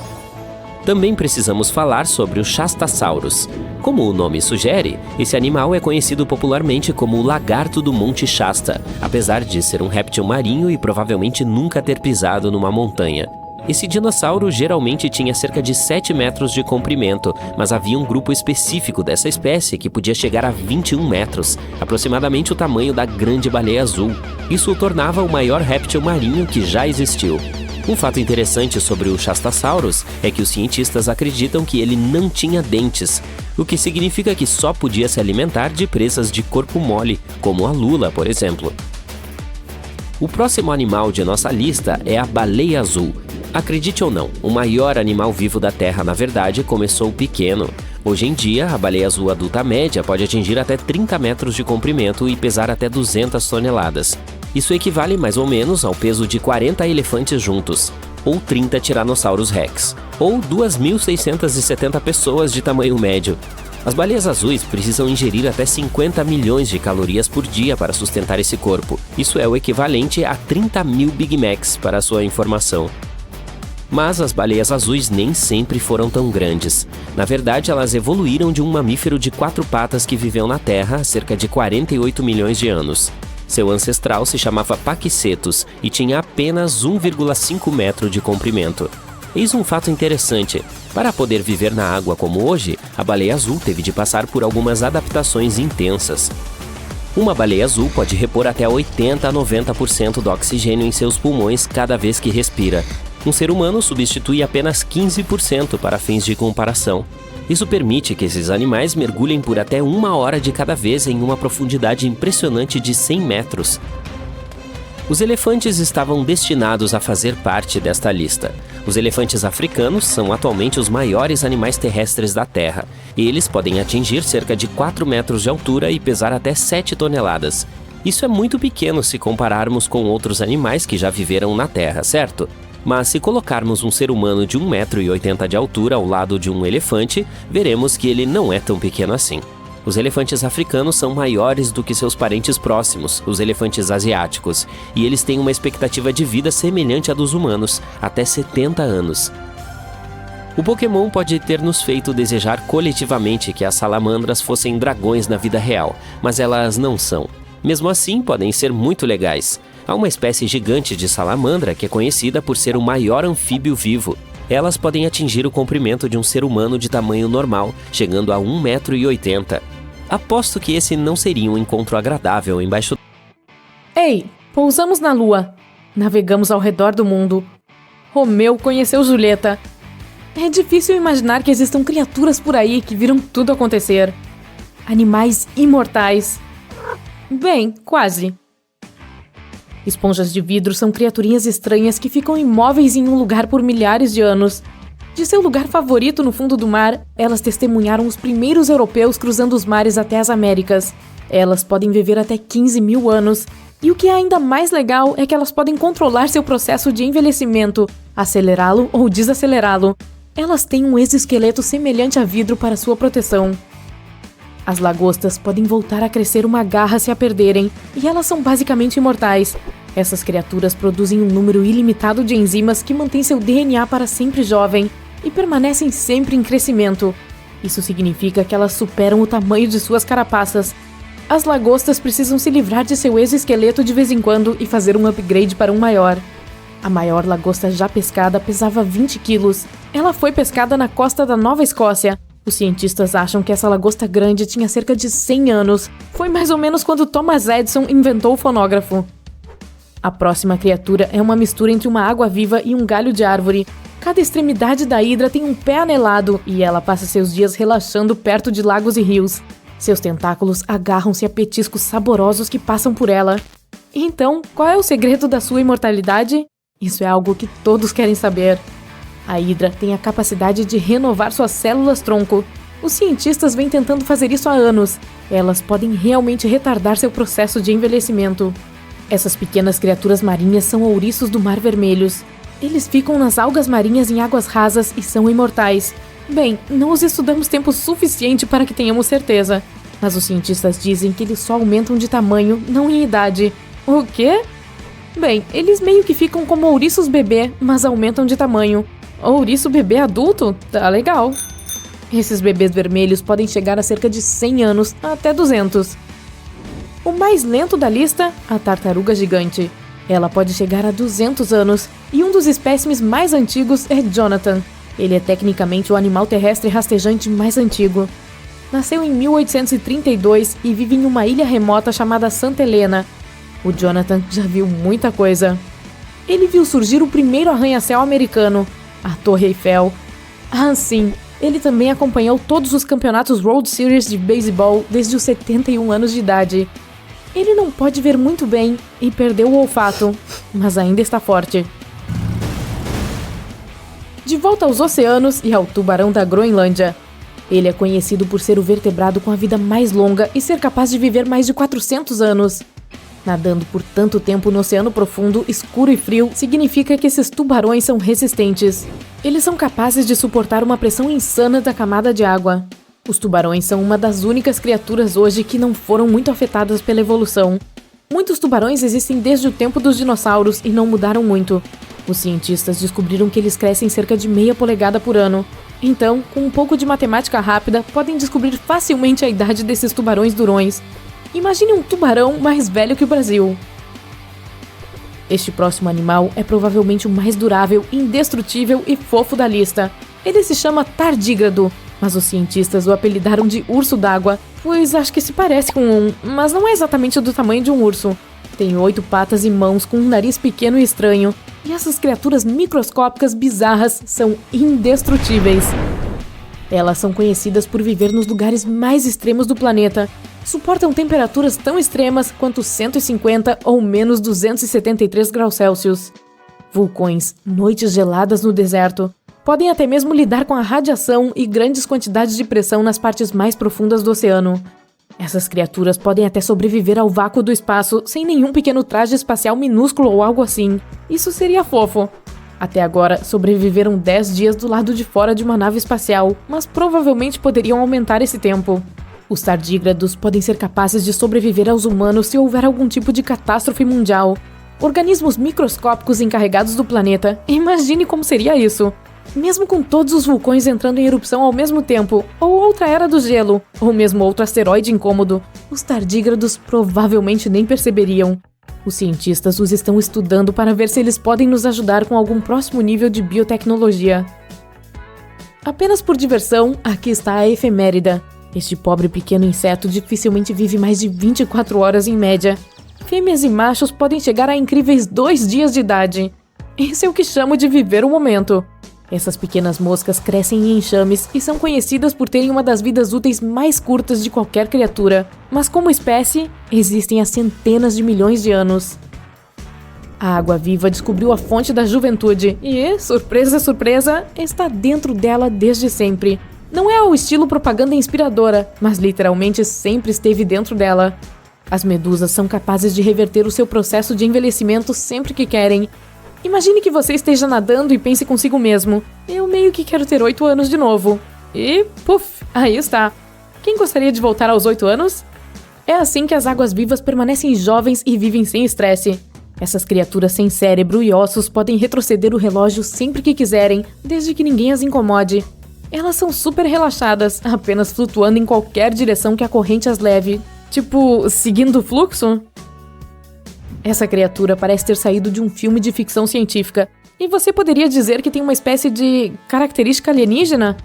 Também precisamos falar sobre o Shastasaurus. Como o nome sugere, esse animal é conhecido popularmente como o lagarto do Monte Shasta, apesar de ser um réptil marinho e provavelmente nunca ter pisado numa montanha. Esse dinossauro geralmente tinha cerca de 7 metros de comprimento, mas havia um grupo específico dessa espécie que podia chegar a 21 metros, aproximadamente o tamanho da grande baleia azul. Isso o tornava o maior réptil marinho que já existiu. Um fato interessante sobre o Shastasaurus é que os cientistas acreditam que ele não tinha dentes, o que significa que só podia se alimentar de presas de corpo mole, como a lula, por exemplo. O próximo animal de nossa lista é a baleia azul. Acredite ou não, o maior animal vivo da Terra, na verdade, começou pequeno. Hoje em dia, a baleia azul adulta média pode atingir até 30 metros de comprimento e pesar até 200 toneladas. Isso equivale mais ou menos ao peso de 40 elefantes juntos, ou 30 Tiranossauros Rex, ou 2.670 pessoas de tamanho médio. As baleias azuis precisam ingerir até 50 milhões de calorias por dia para sustentar esse corpo. Isso é o equivalente a 30 mil Big Macs, para a sua informação. Mas as baleias azuis nem sempre foram tão grandes. Na verdade, elas evoluíram de um mamífero de 4 patas que viveu na Terra há cerca de 48 milhões de anos. Seu ancestral se chamava Paquicetus e tinha apenas 1,5 metro de comprimento. Eis um fato interessante. Para poder viver na água como hoje, a baleia azul teve de passar por algumas adaptações intensas. Uma baleia azul pode repor até 80 a 90% do oxigênio em seus pulmões cada vez que respira. Um ser humano substitui apenas 15% para fins de comparação. Isso permite que esses animais mergulhem por até 1 hora de cada vez em uma profundidade impressionante de 100 metros. Os elefantes estavam destinados a fazer parte desta lista. Os elefantes africanos são atualmente os maiores animais terrestres da Terra. Eles podem atingir cerca de 4 metros de altura e pesar até 7 toneladas. Isso é muito pequeno se compararmos com outros animais que já viveram na Terra, certo? Mas se colocarmos um ser humano de 1,80 m de altura ao lado de um elefante, veremos que ele não é tão pequeno assim. Os elefantes africanos são maiores do que seus parentes próximos, os elefantes asiáticos, e eles têm uma expectativa de vida semelhante à dos humanos, até 70 anos. O Pokémon pode ter nos feito desejar coletivamente que as salamandras fossem dragões na vida real, mas elas não são. Mesmo assim, podem ser muito legais. Há uma espécie gigante de salamandra que é conhecida por ser o maior anfíbio vivo. Elas podem atingir o comprimento de um ser humano de tamanho normal, chegando a 1,80 m. Aposto que esse não seria um encontro agradável embaixo... Ei, pousamos na Lua. Navegamos ao redor do mundo. Romeu conheceu Julieta. É difícil imaginar que existam criaturas por aí que viram tudo acontecer. Animais imortais. Bem, quase. Esponjas de vidro são criaturinhas estranhas que ficam imóveis em um lugar por milhares de anos. De seu lugar favorito no fundo do mar, elas testemunharam os primeiros europeus cruzando os mares até as Américas. Elas podem viver até 15 mil anos. E o que é ainda mais legal é que elas podem controlar seu processo de envelhecimento, acelerá-lo ou desacelerá-lo. Elas têm um exoesqueleto semelhante a vidro para sua proteção. As lagostas podem voltar a crescer uma garra se a perderem, e elas são basicamente imortais. Essas criaturas produzem um número ilimitado de enzimas que mantêm seu DNA para sempre jovem e permanecem sempre em crescimento. Isso significa que elas superam o tamanho de suas carapaças. As lagostas precisam se livrar de seu exoesqueleto de vez em quando e fazer um upgrade para um maior. A maior lagosta já pescada pesava 20 quilos. Ela foi pescada na costa da Nova Escócia. Os cientistas acham que essa lagosta grande tinha cerca de 100 anos. Foi mais ou menos quando Thomas Edison inventou o fonógrafo. A próxima criatura é uma mistura entre uma água-viva e um galho de árvore. Cada extremidade da hidra tem um pé anelado e ela passa seus dias relaxando perto de lagos e rios. Seus tentáculos agarram-se a petiscos saborosos que passam por ela. Então, qual é o segredo da sua imortalidade? Isso é algo que todos querem saber. A hidra tem a capacidade de renovar suas células-tronco. Os cientistas vêm tentando fazer isso há anos. Elas podem realmente retardar seu processo de envelhecimento. Essas pequenas criaturas marinhas são ouriços do Mar Vermelhos. Eles ficam nas algas marinhas em águas rasas e são imortais. Bem, não os estudamos tempo suficiente para que tenhamos certeza. Mas os cientistas dizem que eles só aumentam de tamanho, não em idade. O quê? Bem, eles meio que ficam como ouriços bebê, mas aumentam de tamanho. Ouriço bebê adulto? Tá legal. Esses bebês vermelhos podem chegar a cerca de 100 anos, até 200. O mais lento da lista, a tartaruga gigante. Ela pode chegar a 200 anos, e um dos espécimes mais antigos é Jonathan. Ele é tecnicamente o animal terrestre rastejante mais antigo. Nasceu em 1832 e vive em uma ilha remota chamada Santa Helena. O Jonathan já viu muita coisa. Ele viu surgir o primeiro arranha-céu americano, a Torre Eiffel. Ah, sim, ele também acompanhou todos os campeonatos World Series de beisebol desde os 71 anos de idade. Ele não pode ver muito bem e perdeu o olfato, mas ainda está forte. De volta aos oceanos e ao tubarão da Groenlândia. Ele é conhecido por ser o vertebrado com a vida mais longa e ser capaz de viver mais de 400 anos. Nadando por tanto tempo no oceano profundo, escuro e frio, significa que esses tubarões são resistentes. Eles são capazes de suportar uma pressão insana da camada de água. Os tubarões são uma das únicas criaturas hoje que não foram muito afetadas pela evolução. Muitos tubarões existem desde o tempo dos dinossauros e não mudaram muito. Os cientistas descobriram que eles crescem cerca de meia polegada por ano. Então, com um pouco de matemática rápida, podem descobrir facilmente a idade desses tubarões durões. Imagine um tubarão mais velho que o Brasil. Este próximo animal é provavelmente o mais durável, indestrutível e fofo da lista. Ele se chama tardígrado, mas os cientistas o apelidaram de urso d'água, pois acho que se parece com um, mas não é exatamente do tamanho de um urso. Tem 8 patas e mãos com um nariz pequeno e estranho, e essas criaturas microscópicas bizarras são indestrutíveis. Elas são conhecidas por viver nos lugares mais extremos do planeta. Suportam temperaturas tão extremas quanto 150 ou menos 273 graus Celsius. Vulcões, noites geladas no deserto, podem até mesmo lidar com a radiação e grandes quantidades de pressão nas partes mais profundas do oceano. Essas criaturas podem até sobreviver ao vácuo do espaço sem nenhum pequeno traje espacial minúsculo ou algo assim. Isso seria fofo. Até agora, sobreviveram 10 dias do lado de fora de uma nave espacial, mas provavelmente poderiam aumentar esse tempo. Os tardígrados podem ser capazes de sobreviver aos humanos se houver algum tipo de catástrofe mundial. Organismos microscópicos encarregados do planeta. Imagine como seria isso. Mesmo com todos os vulcões entrando em erupção ao mesmo tempo, ou outra era do gelo, ou mesmo outro asteroide incômodo, os tardígrados provavelmente nem perceberiam. Os cientistas os estão estudando para ver se eles podem nos ajudar com algum próximo nível de biotecnologia. Apenas por diversão, aqui está a efemérida. Este pobre pequeno inseto dificilmente vive mais de 24 horas em média. Fêmeas e machos podem chegar a incríveis 2 dias de idade. Esse é o que chamo de viver o momento. Essas pequenas moscas crescem em enxames e são conhecidas por terem uma das vidas úteis mais curtas de qualquer criatura, mas como espécie, existem há centenas de milhões de anos. A água-viva descobriu a fonte da juventude e, surpresa, surpresa, está dentro dela desde sempre. Não é ao estilo propaganda inspiradora, mas literalmente sempre esteve dentro dela. As medusas são capazes de reverter o seu processo de envelhecimento sempre que querem. Imagine que você esteja nadando e pense consigo mesmo: eu meio que quero ter 8 anos de novo. E, puf, aí está. Quem gostaria de voltar aos 8 anos? É assim que as águas-vivas permanecem jovens e vivem sem estresse. Essas criaturas sem cérebro e ossos podem retroceder o relógio sempre que quiserem, desde que ninguém as incomode. Elas são super relaxadas, apenas flutuando em qualquer direção que a corrente as leve. Tipo, seguindo o fluxo? Essa criatura parece ter saído de um filme de ficção científica. E você poderia dizer que tem uma espécie de característica alienígena?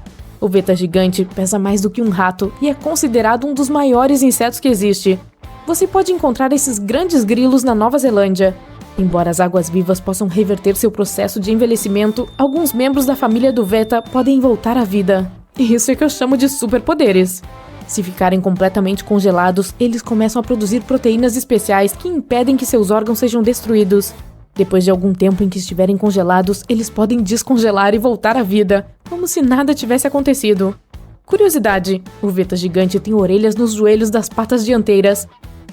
O Veta gigante pesa mais do que um rato e é considerado um dos maiores insetos que existe. Você pode encontrar esses grandes grilos na Nova Zelândia. Embora as águas-vivas possam reverter seu processo de envelhecimento, alguns membros da família do Veta podem voltar à vida. E isso é que eu chamo de superpoderes. Se ficarem completamente congelados, eles começam a produzir proteínas especiais que impedem que seus órgãos sejam destruídos. Depois de algum tempo em que estiverem congelados, eles podem descongelar e voltar à vida, como se nada tivesse acontecido. Curiosidade: o Veta gigante tem orelhas nos joelhos das patas dianteiras.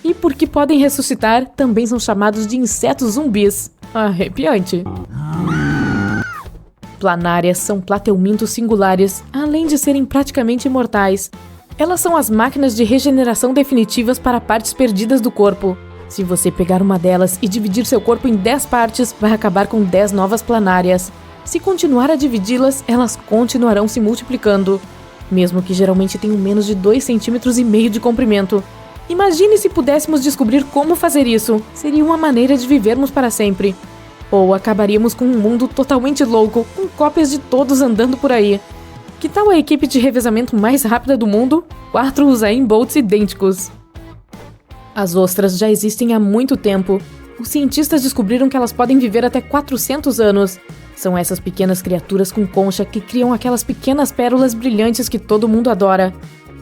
E porque podem ressuscitar, também são chamados de insetos zumbis. Arrepiante. Planárias são plateumintos singulares, além de serem praticamente imortais. Elas são as máquinas de regeneração definitivas para partes perdidas do corpo. Se você pegar uma delas e dividir seu corpo em 10 partes, vai acabar com 10 novas planárias. Se continuar a dividi-las, elas continuarão se multiplicando, mesmo que geralmente tenham menos de 2,5 cm de comprimento. Imagine se pudéssemos descobrir como fazer isso. Seria uma maneira de vivermos para sempre. Ou acabaríamos com um mundo totalmente louco, com cópias de todos andando por aí. Que tal a equipe de revezamento mais rápida do mundo? 4 Usain Bolts idênticos. As ostras já existem há muito tempo. Os cientistas descobriram que elas podem viver até 400 anos. São essas pequenas criaturas com concha que criam aquelas pequenas pérolas brilhantes que todo mundo adora.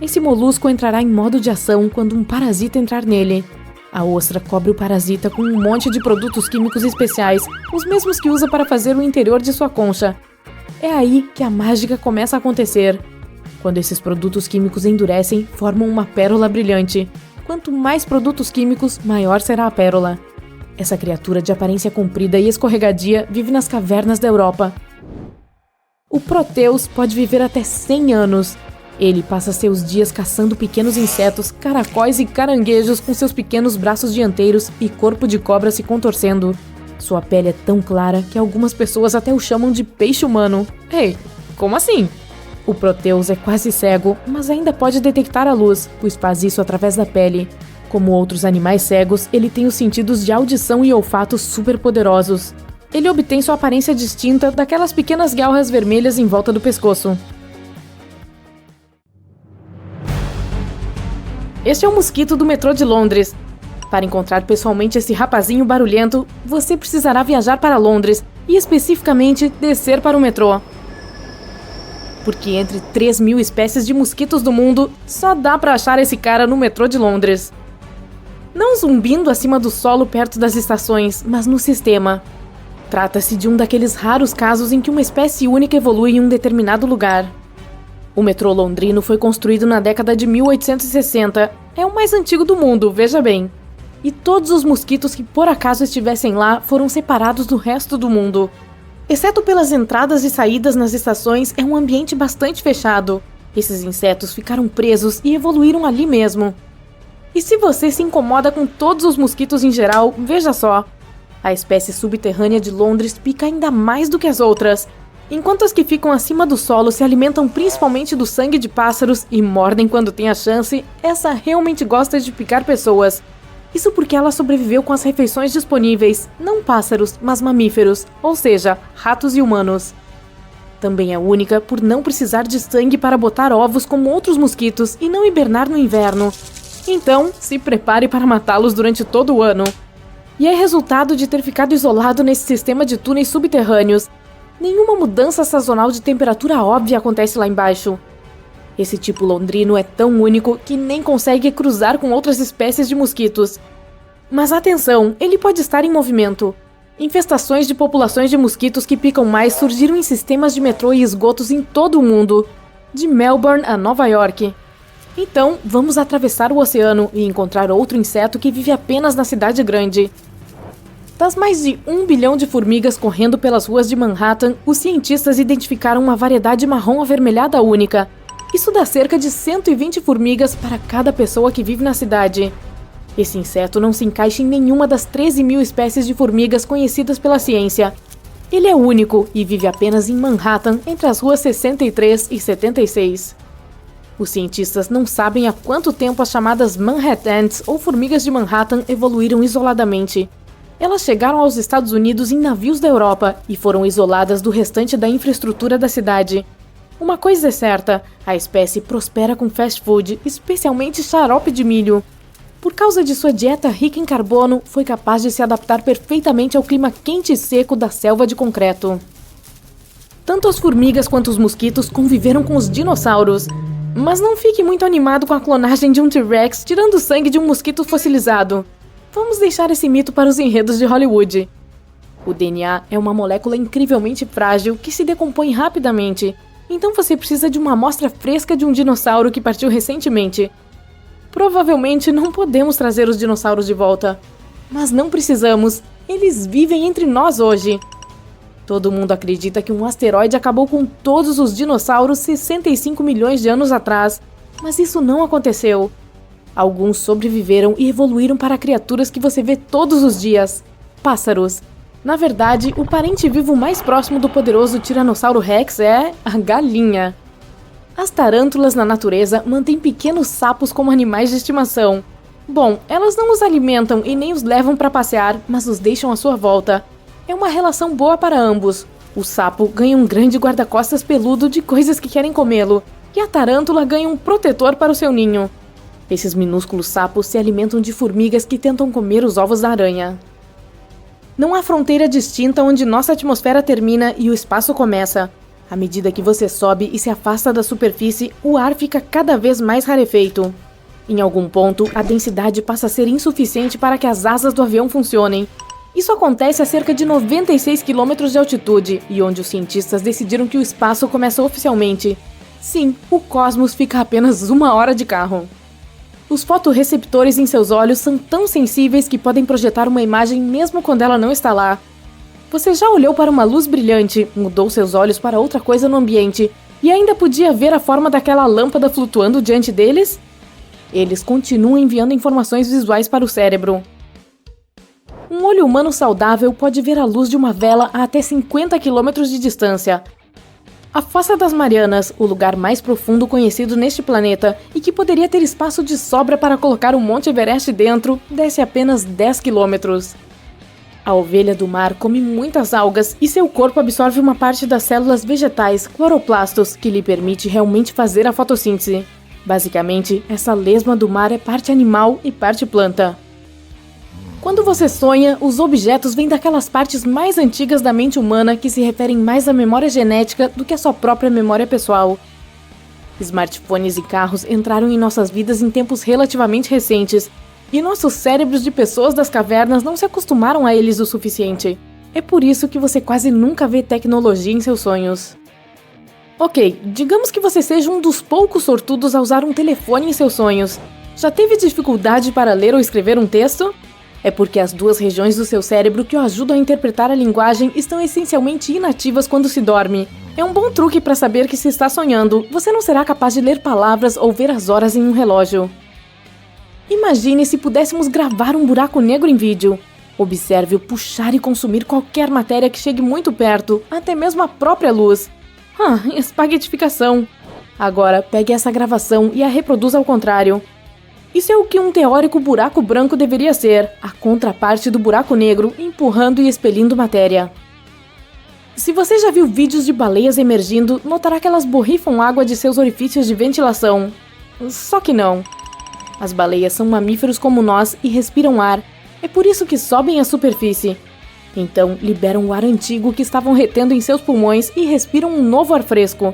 Esse molusco entrará em modo de ação quando um parasita entrar nele. A ostra cobre o parasita com um monte de produtos químicos especiais, os mesmos que usa para fazer o interior de sua concha. É aí que a mágica começa a acontecer. Quando esses produtos químicos endurecem, formam uma pérola brilhante. Quanto mais produtos químicos, maior será a pérola. Essa criatura de aparência comprida e escorregadia vive nas cavernas da Europa. O Proteus pode viver até 100 anos. Ele passa seus dias caçando pequenos insetos, caracóis e caranguejos com seus pequenos braços dianteiros e corpo de cobra se contorcendo. Sua pele é tão clara que algumas pessoas até o chamam de peixe humano. Ei, como assim? O Proteus é quase cego, mas ainda pode detectar a luz, pois faz isso através da pele. Como outros animais cegos, ele tem os sentidos de audição e olfato super poderosos. Ele obtém sua aparência distinta daquelas pequenas garras vermelhas em volta do pescoço. Este é o mosquito do metrô de Londres. Para encontrar pessoalmente esse rapazinho barulhento, você precisará viajar para Londres e especificamente descer para o metrô. Porque entre 3.000 espécies de mosquitos do mundo, só dá para achar esse cara no metrô de Londres. Não zumbindo acima do solo perto das estações, mas no sistema. Trata-se de um daqueles raros casos em que uma espécie única evolui em um determinado lugar. O metrô londrino foi construído na década de 1860. É o mais antigo do mundo, veja bem. E todos os mosquitos que por acaso estivessem lá foram separados do resto do mundo. Exceto pelas entradas e saídas nas estações, é um ambiente bastante fechado. Esses insetos ficaram presos e evoluíram ali mesmo. E se você se incomoda com todos os mosquitos em geral, veja só. A espécie subterrânea de Londres pica ainda mais do que as outras. Enquanto as que ficam acima do solo se alimentam principalmente do sangue de pássaros e mordem quando tem a chance, essa realmente gosta de picar pessoas. Isso porque ela sobreviveu com as refeições disponíveis, não pássaros, mas mamíferos, ou seja, ratos e humanos. Também é única por não precisar de sangue para botar ovos como outros mosquitos e não hibernar no inverno. Então, se prepare para matá-los durante todo o ano. E é resultado de ter ficado isolado nesse sistema de túneis subterrâneos. Nenhuma mudança sazonal de temperatura óbvia acontece lá embaixo. Esse tipo londrino é tão único que nem consegue cruzar com outras espécies de mosquitos. Mas atenção, ele pode estar em movimento. Infestações de populações de mosquitos que picam mais surgiram em sistemas de metrô e esgotos em todo o mundo, de Melbourne a Nova York. Então, vamos atravessar o oceano e encontrar outro inseto que vive apenas na cidade grande. Das mais de 1 bilhão de formigas correndo pelas ruas de Manhattan, os cientistas identificaram uma variedade marrom avermelhada única. Isso dá cerca de 120 formigas para cada pessoa que vive na cidade. Esse inseto não se encaixa em nenhuma das 13.000 espécies de formigas conhecidas pela ciência. Ele é único e vive apenas em Manhattan, entre as ruas 63 e 76. Os cientistas não sabem há quanto tempo as chamadas Manhattans ou formigas de Manhattan evoluíram isoladamente. Elas chegaram aos Estados Unidos em navios da Europa e foram isoladas do restante da infraestrutura da cidade. Uma coisa é certa, a espécie prospera com fast food, especialmente xarope de milho. Por causa de sua dieta rica em carbono, foi capaz de se adaptar perfeitamente ao clima quente e seco da selva de concreto. Tanto as formigas quanto os mosquitos conviveram com os dinossauros. Mas não fique muito animado com a clonagem de um T-Rex tirando o sangue de um mosquito fossilizado. Vamos deixar esse mito para os enredos de Hollywood. O DNA é uma molécula incrivelmente frágil que se decompõe rapidamente, então você precisa de uma amostra fresca de um dinossauro que partiu recentemente. Provavelmente não podemos trazer os dinossauros de volta, mas não precisamos, eles vivem entre nós hoje. Todo mundo acredita que um asteroide acabou com todos os dinossauros 65 milhões de anos atrás, mas isso não aconteceu. Alguns sobreviveram e evoluíram para criaturas que você vê todos os dias: pássaros. Na verdade, o parente vivo mais próximo do poderoso Tiranossauro Rex é a galinha. As tarântulas na natureza mantêm pequenos sapos como animais de estimação. Bom, elas não os alimentam e nem os levam para passear, mas os deixam à sua volta. É uma relação boa para ambos. O sapo ganha um grande guarda-costas peludo de coisas que querem comê-lo, e a tarântula ganha um protetor para o seu ninho. Esses minúsculos sapos se alimentam de formigas que tentam comer os ovos da aranha. Não há fronteira distinta onde nossa atmosfera termina e o espaço começa. À medida que você sobe e se afasta da superfície, o ar fica cada vez mais rarefeito. Em algum ponto, a densidade passa a ser insuficiente para que as asas do avião funcionem. Isso acontece a cerca de 96 km de altitude, e onde os cientistas decidiram que o espaço começa oficialmente. Sim, o cosmos fica a apenas 1 hora de carro. Os fotorreceptores em seus olhos são tão sensíveis que podem projetar uma imagem mesmo quando ela não está lá. Você já olhou para uma luz brilhante, mudou seus olhos para outra coisa no ambiente e ainda podia ver a forma daquela lâmpada flutuando diante deles? Eles continuam enviando informações visuais para o cérebro. Um olho humano saudável pode ver a luz de uma vela a até 50 km de distância. A Fossa das Marianas, o lugar mais profundo conhecido neste planeta e que poderia ter espaço de sobra para colocar o Monte Everest dentro, desce apenas 10 quilômetros. A ovelha do mar come muitas algas e seu corpo absorve uma parte das células vegetais, cloroplastos, que lhe permite realmente fazer a fotossíntese. Basicamente, essa lesma do mar é parte animal e parte planta. Quando você sonha, os objetos vêm daquelas partes mais antigas da mente humana que se referem mais à memória genética do que à sua própria memória pessoal. Smartphones e carros entraram em nossas vidas em tempos relativamente recentes, e nossos cérebros de pessoas das cavernas não se acostumaram a eles o suficiente. É por isso que você quase nunca vê tecnologia em seus sonhos. Ok, digamos que você seja um dos poucos sortudos a usar um telefone em seus sonhos. Já teve dificuldade para ler ou escrever um texto? É porque as duas regiões do seu cérebro que o ajudam a interpretar a linguagem estão essencialmente inativas quando se dorme. É um bom truque para saber que se está sonhando, você não será capaz de ler palavras ou ver as horas em um relógio. Imagine se pudéssemos gravar um buraco negro em vídeo. Observe-o puxar e consumir qualquer matéria que chegue muito perto, até mesmo a própria luz. Espaguetificação. Agora, pegue essa gravação e a reproduza ao contrário. Isso é o que um teórico buraco branco deveria ser, a contraparte do buraco negro, empurrando e expelindo matéria. Se você já viu vídeos de baleias emergindo, notará que elas borrifam água de seus orifícios de ventilação. Só que não. As baleias são mamíferos como nós e respiram ar. É por isso que sobem à superfície. Então, liberam o ar antigo que estavam retendo em seus pulmões e respiram um novo ar fresco.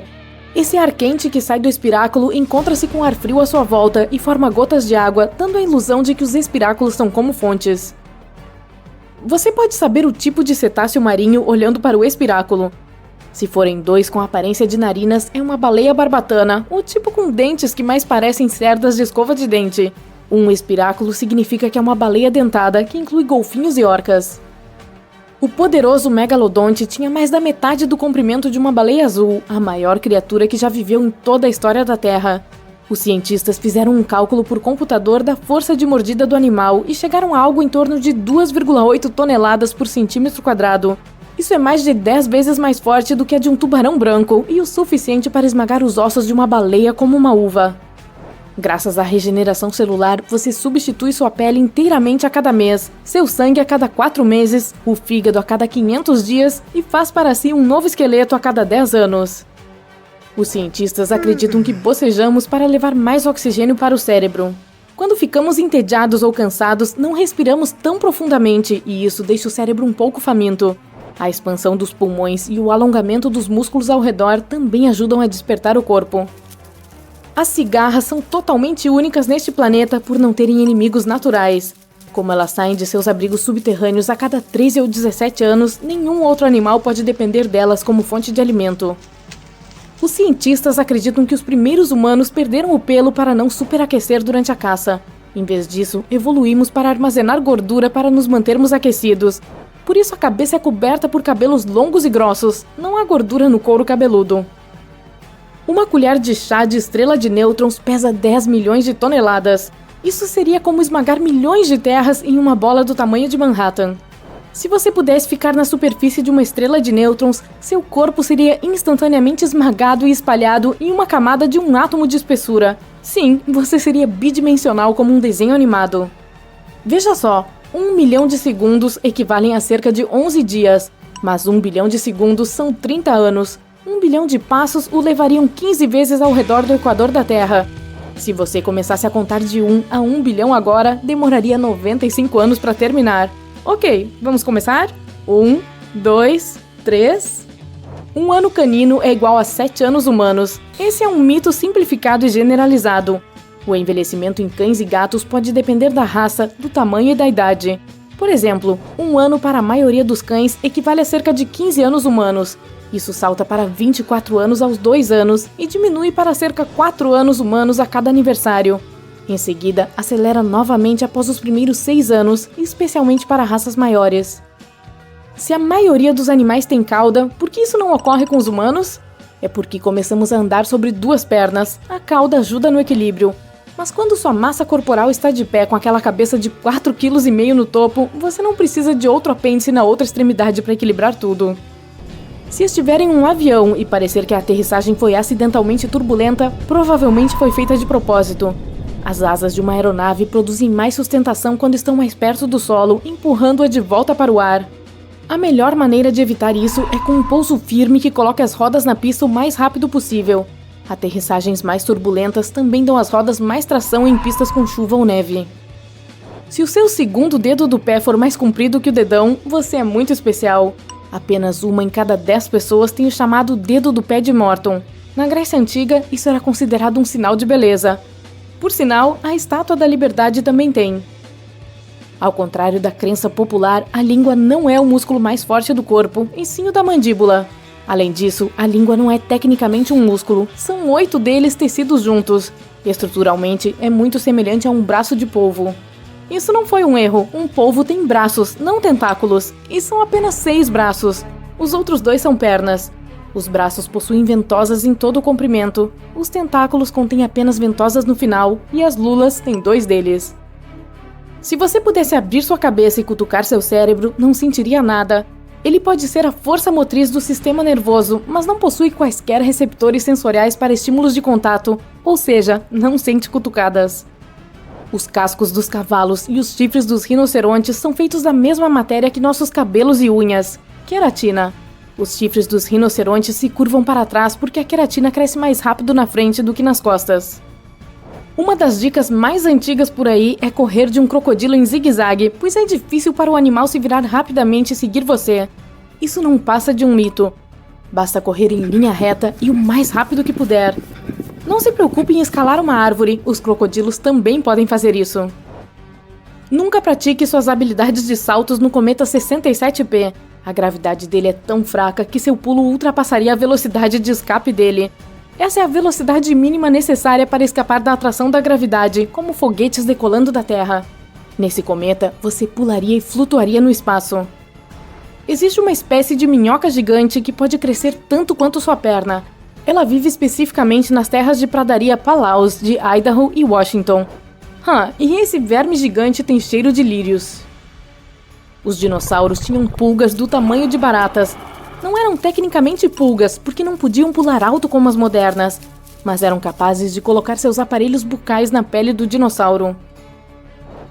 Esse ar quente que sai do espiráculo encontra-se com ar frio à sua volta e forma gotas de água, dando a ilusão de que os espiráculos são como fontes. Você pode saber o tipo de cetáceo marinho olhando para o espiráculo. Se forem dois com aparência de narinas, é uma baleia barbatana, o tipo com dentes que mais parecem cerdas de escova de dente. Um espiráculo significa que é uma baleia dentada, que inclui golfinhos e orcas. O poderoso megalodonte tinha mais da metade do comprimento de uma baleia azul, a maior criatura que já viveu em toda a história da Terra. Os cientistas fizeram um cálculo por computador da força de mordida do animal e chegaram a algo em torno de 2,8 toneladas por centímetro quadrado. Isso é mais de 10 vezes mais forte do que a de um tubarão branco e o suficiente para esmagar os ossos de uma baleia como uma uva. Graças à regeneração celular, você substitui sua pele inteiramente a cada mês, seu sangue a cada 4 meses, o fígado a cada 500 dias e faz para si um novo esqueleto a cada 10 anos. Os cientistas acreditam que bocejamos para levar mais oxigênio para o cérebro. Quando ficamos entediados ou cansados, não respiramos tão profundamente e isso deixa o cérebro um pouco faminto. A expansão dos pulmões e o alongamento dos músculos ao redor também ajudam a despertar o corpo. As cigarras são totalmente únicas neste planeta por não terem inimigos naturais. Como elas saem de seus abrigos subterrâneos a cada 13 ou 17 anos, nenhum outro animal pode depender delas como fonte de alimento. Os cientistas acreditam que os primeiros humanos perderam o pelo para não superaquecer durante a caça. Em vez disso, evoluímos para armazenar gordura para nos mantermos aquecidos. Por isso a cabeça é coberta por cabelos longos e grossos, não há gordura no couro cabeludo. Uma colher de chá de estrela de nêutrons pesa 10 milhões de toneladas. Isso seria como esmagar milhões de terras em uma bola do tamanho de Manhattan. Se você pudesse ficar na superfície de uma estrela de nêutrons, seu corpo seria instantaneamente esmagado e espalhado em uma camada de um átomo de espessura. Sim, você seria bidimensional como um desenho animado. Veja só, 1 milhão de segundos equivalem a cerca de 11 dias, mas 1 bilhão de segundos são 30 anos. 1 bilhão de passos o levariam 15 vezes ao redor do equador da Terra. Se você começasse a contar de 1 a 1 bilhão agora, demoraria 95 anos para terminar. Ok, vamos começar? 1, 2, 3... Um ano canino é igual a 7 anos humanos. Esse é um mito simplificado e generalizado. O envelhecimento em cães e gatos pode depender da raça, do tamanho e da idade. Por exemplo, 1 ano para a maioria dos cães equivale a cerca de 15 anos humanos. Isso salta para 24 anos aos 2 anos e diminui para cerca 4 anos humanos a cada aniversário. Em seguida, acelera novamente após os primeiros 6 anos, especialmente para raças maiores. Se a maioria dos animais tem cauda, por que isso não ocorre com os humanos? É porque começamos a andar sobre 2 pernas, a cauda ajuda no equilíbrio. Mas quando sua massa corporal está de pé com aquela cabeça de 4,5 kg no topo, você não precisa de outro apêndice na outra extremidade para equilibrar tudo. Se estiver em um avião e parecer que a aterrissagem foi acidentalmente turbulenta, provavelmente foi feita de propósito. As asas de uma aeronave produzem mais sustentação quando estão mais perto do solo, empurrando-a de volta para o ar. A melhor maneira de evitar isso é com um pouso firme que coloque as rodas na pista o mais rápido possível. Aterrissagens mais turbulentas também dão às rodas mais tração em pistas com chuva ou neve. Se o seu segundo dedo do pé for mais comprido que o dedão, você é muito especial. Apenas 1 em cada 10 pessoas tem o chamado dedo do pé de Morton. Na Grécia Antiga, isso era considerado um sinal de beleza. Por sinal, a Estátua da Liberdade também tem. Ao contrário da crença popular, a língua não é o músculo mais forte do corpo, e sim o da mandíbula. Além disso, a língua não é tecnicamente um músculo, são 8 deles tecidos juntos. Estruturalmente, é muito semelhante a um braço de polvo. Isso não foi um erro, um polvo tem braços, não tentáculos, e são apenas 6 braços. Os outros 2 são pernas. Os braços possuem ventosas em todo o comprimento, os tentáculos contêm apenas ventosas no final e as lulas têm 2 deles. Se você pudesse abrir sua cabeça e cutucar seu cérebro, não sentiria nada. Ele pode ser a força motriz do sistema nervoso, mas não possui quaisquer receptores sensoriais para estímulos de contato, ou seja, não sente cutucadas. Os cascos dos cavalos e os chifres dos rinocerontes são feitos da mesma matéria que nossos cabelos e unhas, queratina. Os chifres dos rinocerontes se curvam para trás porque a queratina cresce mais rápido na frente do que nas costas. Uma das dicas mais antigas por aí é correr de um crocodilo em zigue-zague, pois é difícil para o animal se virar rapidamente e seguir você. Isso não passa de um mito. Basta correr em linha reta e o mais rápido que puder. Não se preocupe em escalar uma árvore, os crocodilos também podem fazer isso. Nunca pratique suas habilidades de saltos no cometa 67P. A gravidade dele é tão fraca que seu pulo ultrapassaria a velocidade de escape dele. Essa é a velocidade mínima necessária para escapar da atração da gravidade, como foguetes decolando da Terra. Nesse cometa, você pularia e flutuaria no espaço. Existe uma espécie de minhoca gigante que pode crescer tanto quanto sua perna. Ela vive especificamente nas terras de pradaria Palaus, de Idaho e Washington. E esse verme gigante tem cheiro de lírios. Os dinossauros tinham pulgas do tamanho de baratas. Não eram tecnicamente pulgas, porque não podiam pular alto como as modernas, mas eram capazes de colocar seus aparelhos bucais na pele do dinossauro.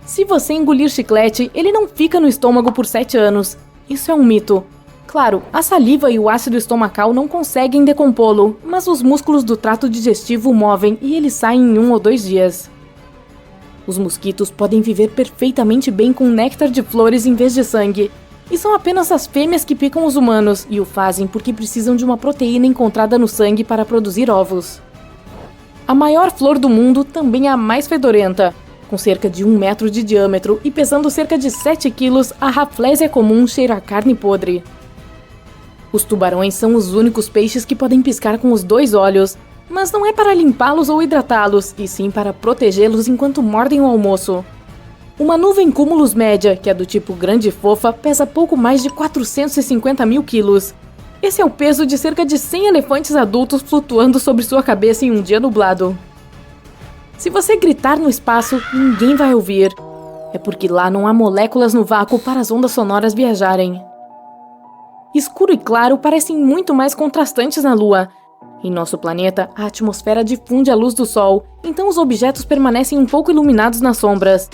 Se você engolir chiclete, ele não fica no estômago por 7 anos. Isso é um mito. Claro, a saliva e o ácido estomacal não conseguem decompô-lo, mas os músculos do trato digestivo o movem e ele sai em 1 ou 2 dias. Os mosquitos podem viver perfeitamente bem com néctar de flores em vez de sangue, e são apenas as fêmeas que picam os humanos, e o fazem porque precisam de uma proteína encontrada no sangue para produzir ovos. A maior flor do mundo também é a mais fedorenta. Com cerca de 1 metro de diâmetro e pesando cerca de 7 quilos, a Rafflesia comum cheira a carne podre. Os tubarões são os únicos peixes que podem piscar com os 2 olhos, mas não é para limpá-los ou hidratá-los, e sim para protegê-los enquanto mordem o almoço. Uma nuvem cúmulus média, que é do tipo grande e fofa, pesa pouco mais de 450 mil quilos. Esse é o peso de cerca de 100 elefantes adultos flutuando sobre sua cabeça em um dia nublado. Se você gritar no espaço, ninguém vai ouvir. É porque lá não há moléculas no vácuo para as ondas sonoras viajarem. Escuro e claro parecem muito mais contrastantes na Lua. Em nosso planeta, a atmosfera difunde a luz do Sol, então os objetos permanecem um pouco iluminados nas sombras.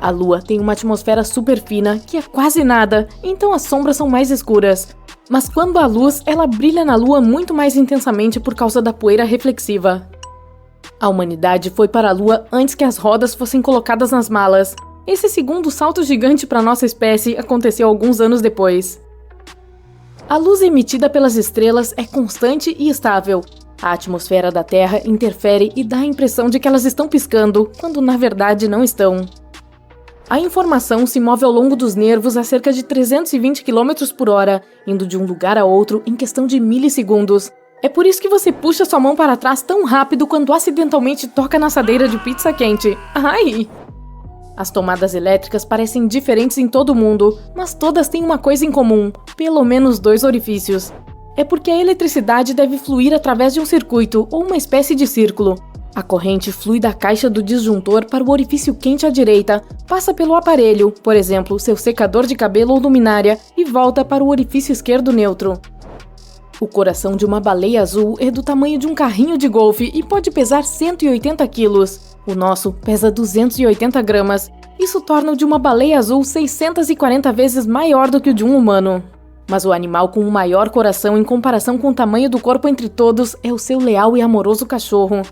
A Lua tem uma atmosfera super fina, que é quase nada, então as sombras são mais escuras. Mas quando há luz, ela brilha na Lua muito mais intensamente por causa da poeira reflexiva. A humanidade foi para a Lua antes que as rodas fossem colocadas nas malas. Esse segundo salto gigante para nossa espécie aconteceu alguns anos depois. A luz emitida pelas estrelas é constante e estável. A atmosfera da Terra interfere e dá a impressão de que elas estão piscando, quando na verdade não estão. A informação se move ao longo dos nervos a cerca de 320 km por hora, indo de um lugar a outro em questão de milissegundos. É por isso que você puxa sua mão para trás tão rápido quando acidentalmente toca na assadeira de pizza quente. Ai! As tomadas elétricas parecem diferentes em todo o mundo, mas todas têm uma coisa em comum, pelo menos 2 orifícios. É porque a eletricidade deve fluir através de um circuito ou uma espécie de círculo. A corrente flui da caixa do disjuntor para o orifício quente à direita, passa pelo aparelho, por exemplo, seu secador de cabelo ou luminária, e volta para o orifício esquerdo neutro. O coração de uma baleia azul é do tamanho de um carrinho de golfe e pode pesar 180 quilos. O nosso pesa 280 gramas. Isso torna o de uma baleia azul 640 vezes maior do que o de um humano. Mas o animal com o maior coração em comparação com o tamanho do corpo entre todos é o seu leal e amoroso cachorro.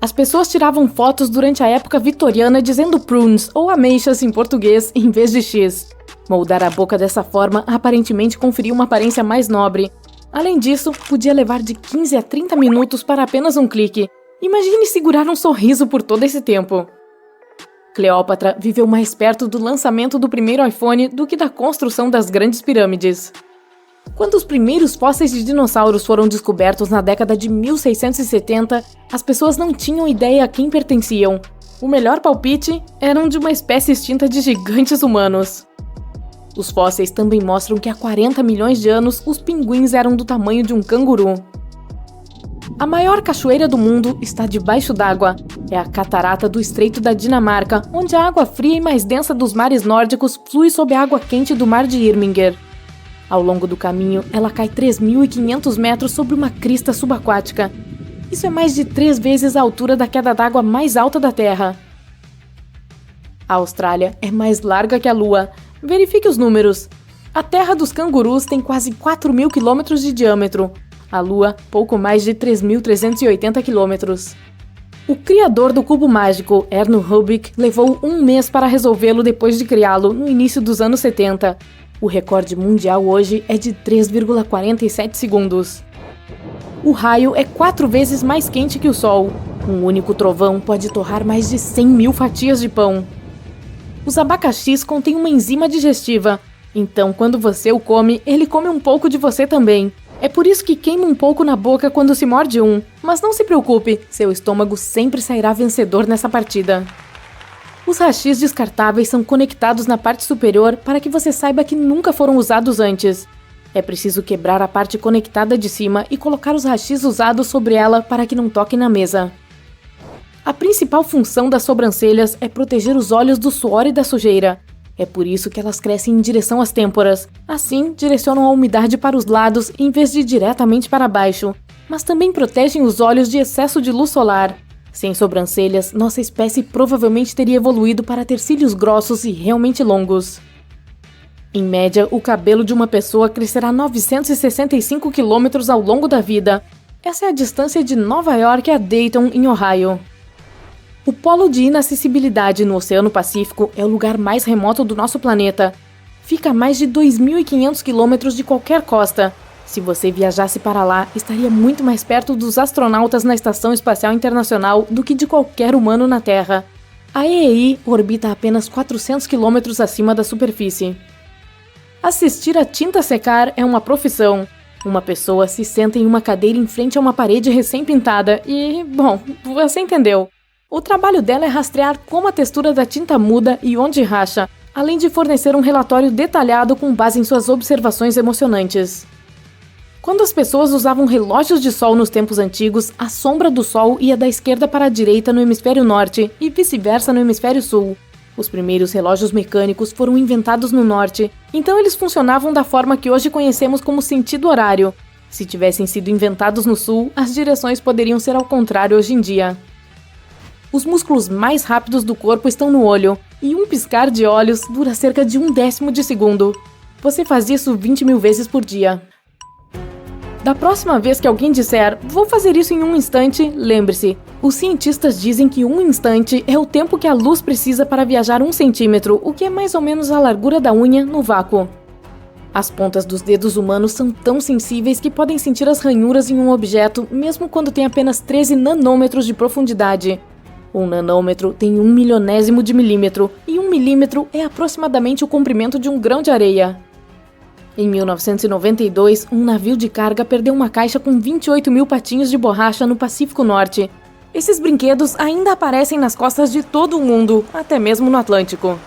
As pessoas tiravam fotos durante a época vitoriana dizendo prunes, ou ameixas em português, em vez de X. Moldar a boca dessa forma aparentemente conferia uma aparência mais nobre. Além disso, podia levar de 15 a 30 minutos para apenas um clique. Imagine segurar um sorriso por todo esse tempo. Cleópatra viveu mais perto do lançamento do primeiro iPhone do que da construção das grandes pirâmides. Quando os primeiros fósseis de dinossauros foram descobertos na década de 1670, as pessoas não tinham ideia a quem pertenciam. O melhor palpite eram de uma espécie extinta de gigantes humanos. Os fósseis também mostram que há 40 milhões de anos os pinguins eram do tamanho de um canguru. A maior cachoeira do mundo está debaixo d'água. É a Catarata do Estreito da Dinamarca, onde a água fria e mais densa dos mares nórdicos flui sob a água quente do mar de Irminger. Ao longo do caminho, ela cai 3.500 metros sobre uma crista subaquática. Isso é mais de 3 vezes a altura da queda d'água mais alta da Terra. A Austrália é mais larga que a Lua. Verifique os números. A terra dos cangurus tem quase 4.000 quilômetros de diâmetro. A Lua, pouco mais de 3.380 quilômetros. O criador do cubo mágico, Erno Rubik, levou 1 mês para resolvê-lo depois de criá-lo, no início dos anos 70. O recorde mundial hoje é de 3,47 segundos. O raio é 4 vezes mais quente que o Sol. Um único trovão pode torrar mais de 100.000 fatias de pão. Os abacaxis contêm uma enzima digestiva, então quando você o come, ele come um pouco de você também. É por isso que queima um pouco na boca quando se morde um, mas não se preocupe, seu estômago sempre sairá vencedor nessa partida. Os hashis descartáveis são conectados na parte superior para que você saiba que nunca foram usados antes. É preciso quebrar a parte conectada de cima e colocar os hashis usados sobre ela para que não toquem na mesa. A principal função das sobrancelhas é proteger os olhos do suor e da sujeira. É por isso que elas crescem em direção às têmporas. Assim, direcionam a umidade para os lados em vez de diretamente para baixo. Mas também protegem os olhos de excesso de luz solar. Sem sobrancelhas, nossa espécie provavelmente teria evoluído para ter cílios grossos e realmente longos. Em média, o cabelo de uma pessoa crescerá 965 quilômetros ao longo da vida. Essa é a distância de Nova York a Dayton, em Ohio. O polo de inacessibilidade no Oceano Pacífico é o lugar mais remoto do nosso planeta. Fica a mais de 2.500 quilômetros de qualquer costa. Se você viajasse para lá, estaria muito mais perto dos astronautas na Estação Espacial Internacional do que de qualquer humano na Terra. A EEI orbita apenas 400 quilômetros acima da superfície. Assistir a tinta secar é uma profissão. Uma pessoa se senta em uma cadeira em frente a uma parede recém-pintada e, bom, você entendeu. O trabalho dela é rastrear como a textura da tinta muda e onde racha, além de fornecer um relatório detalhado com base em suas observações emocionantes. Quando as pessoas usavam relógios de sol nos tempos antigos, a sombra do sol ia da esquerda para a direita no hemisfério norte e vice-versa no hemisfério sul. Os primeiros relógios mecânicos foram inventados no norte, então eles funcionavam da forma que hoje conhecemos como sentido horário. Se tivessem sido inventados no sul, as direções poderiam ser ao contrário hoje em dia. Os músculos mais rápidos do corpo estão no olho, e um piscar de olhos dura cerca de 1/10 de segundo. Você faz isso 20.000 vezes por dia. Da próxima vez que alguém disser, vou fazer isso em um instante, lembre-se, os cientistas dizem que um instante é o tempo que a luz precisa para viajar 1 centímetro, o que é mais ou menos a largura da unha no vácuo. As pontas dos dedos humanos são tão sensíveis que podem sentir as ranhuras em um objeto, mesmo quando tem apenas 13 nanômetros de profundidade. Um nanômetro tem 1/1000º de milímetro, e 1 milímetro é aproximadamente o comprimento de um grão de areia. Em 1992, um navio de carga perdeu uma caixa com 28.000 patinhos de borracha no Pacífico Norte. Esses brinquedos ainda aparecem nas costas de todo o mundo, até mesmo no Atlântico.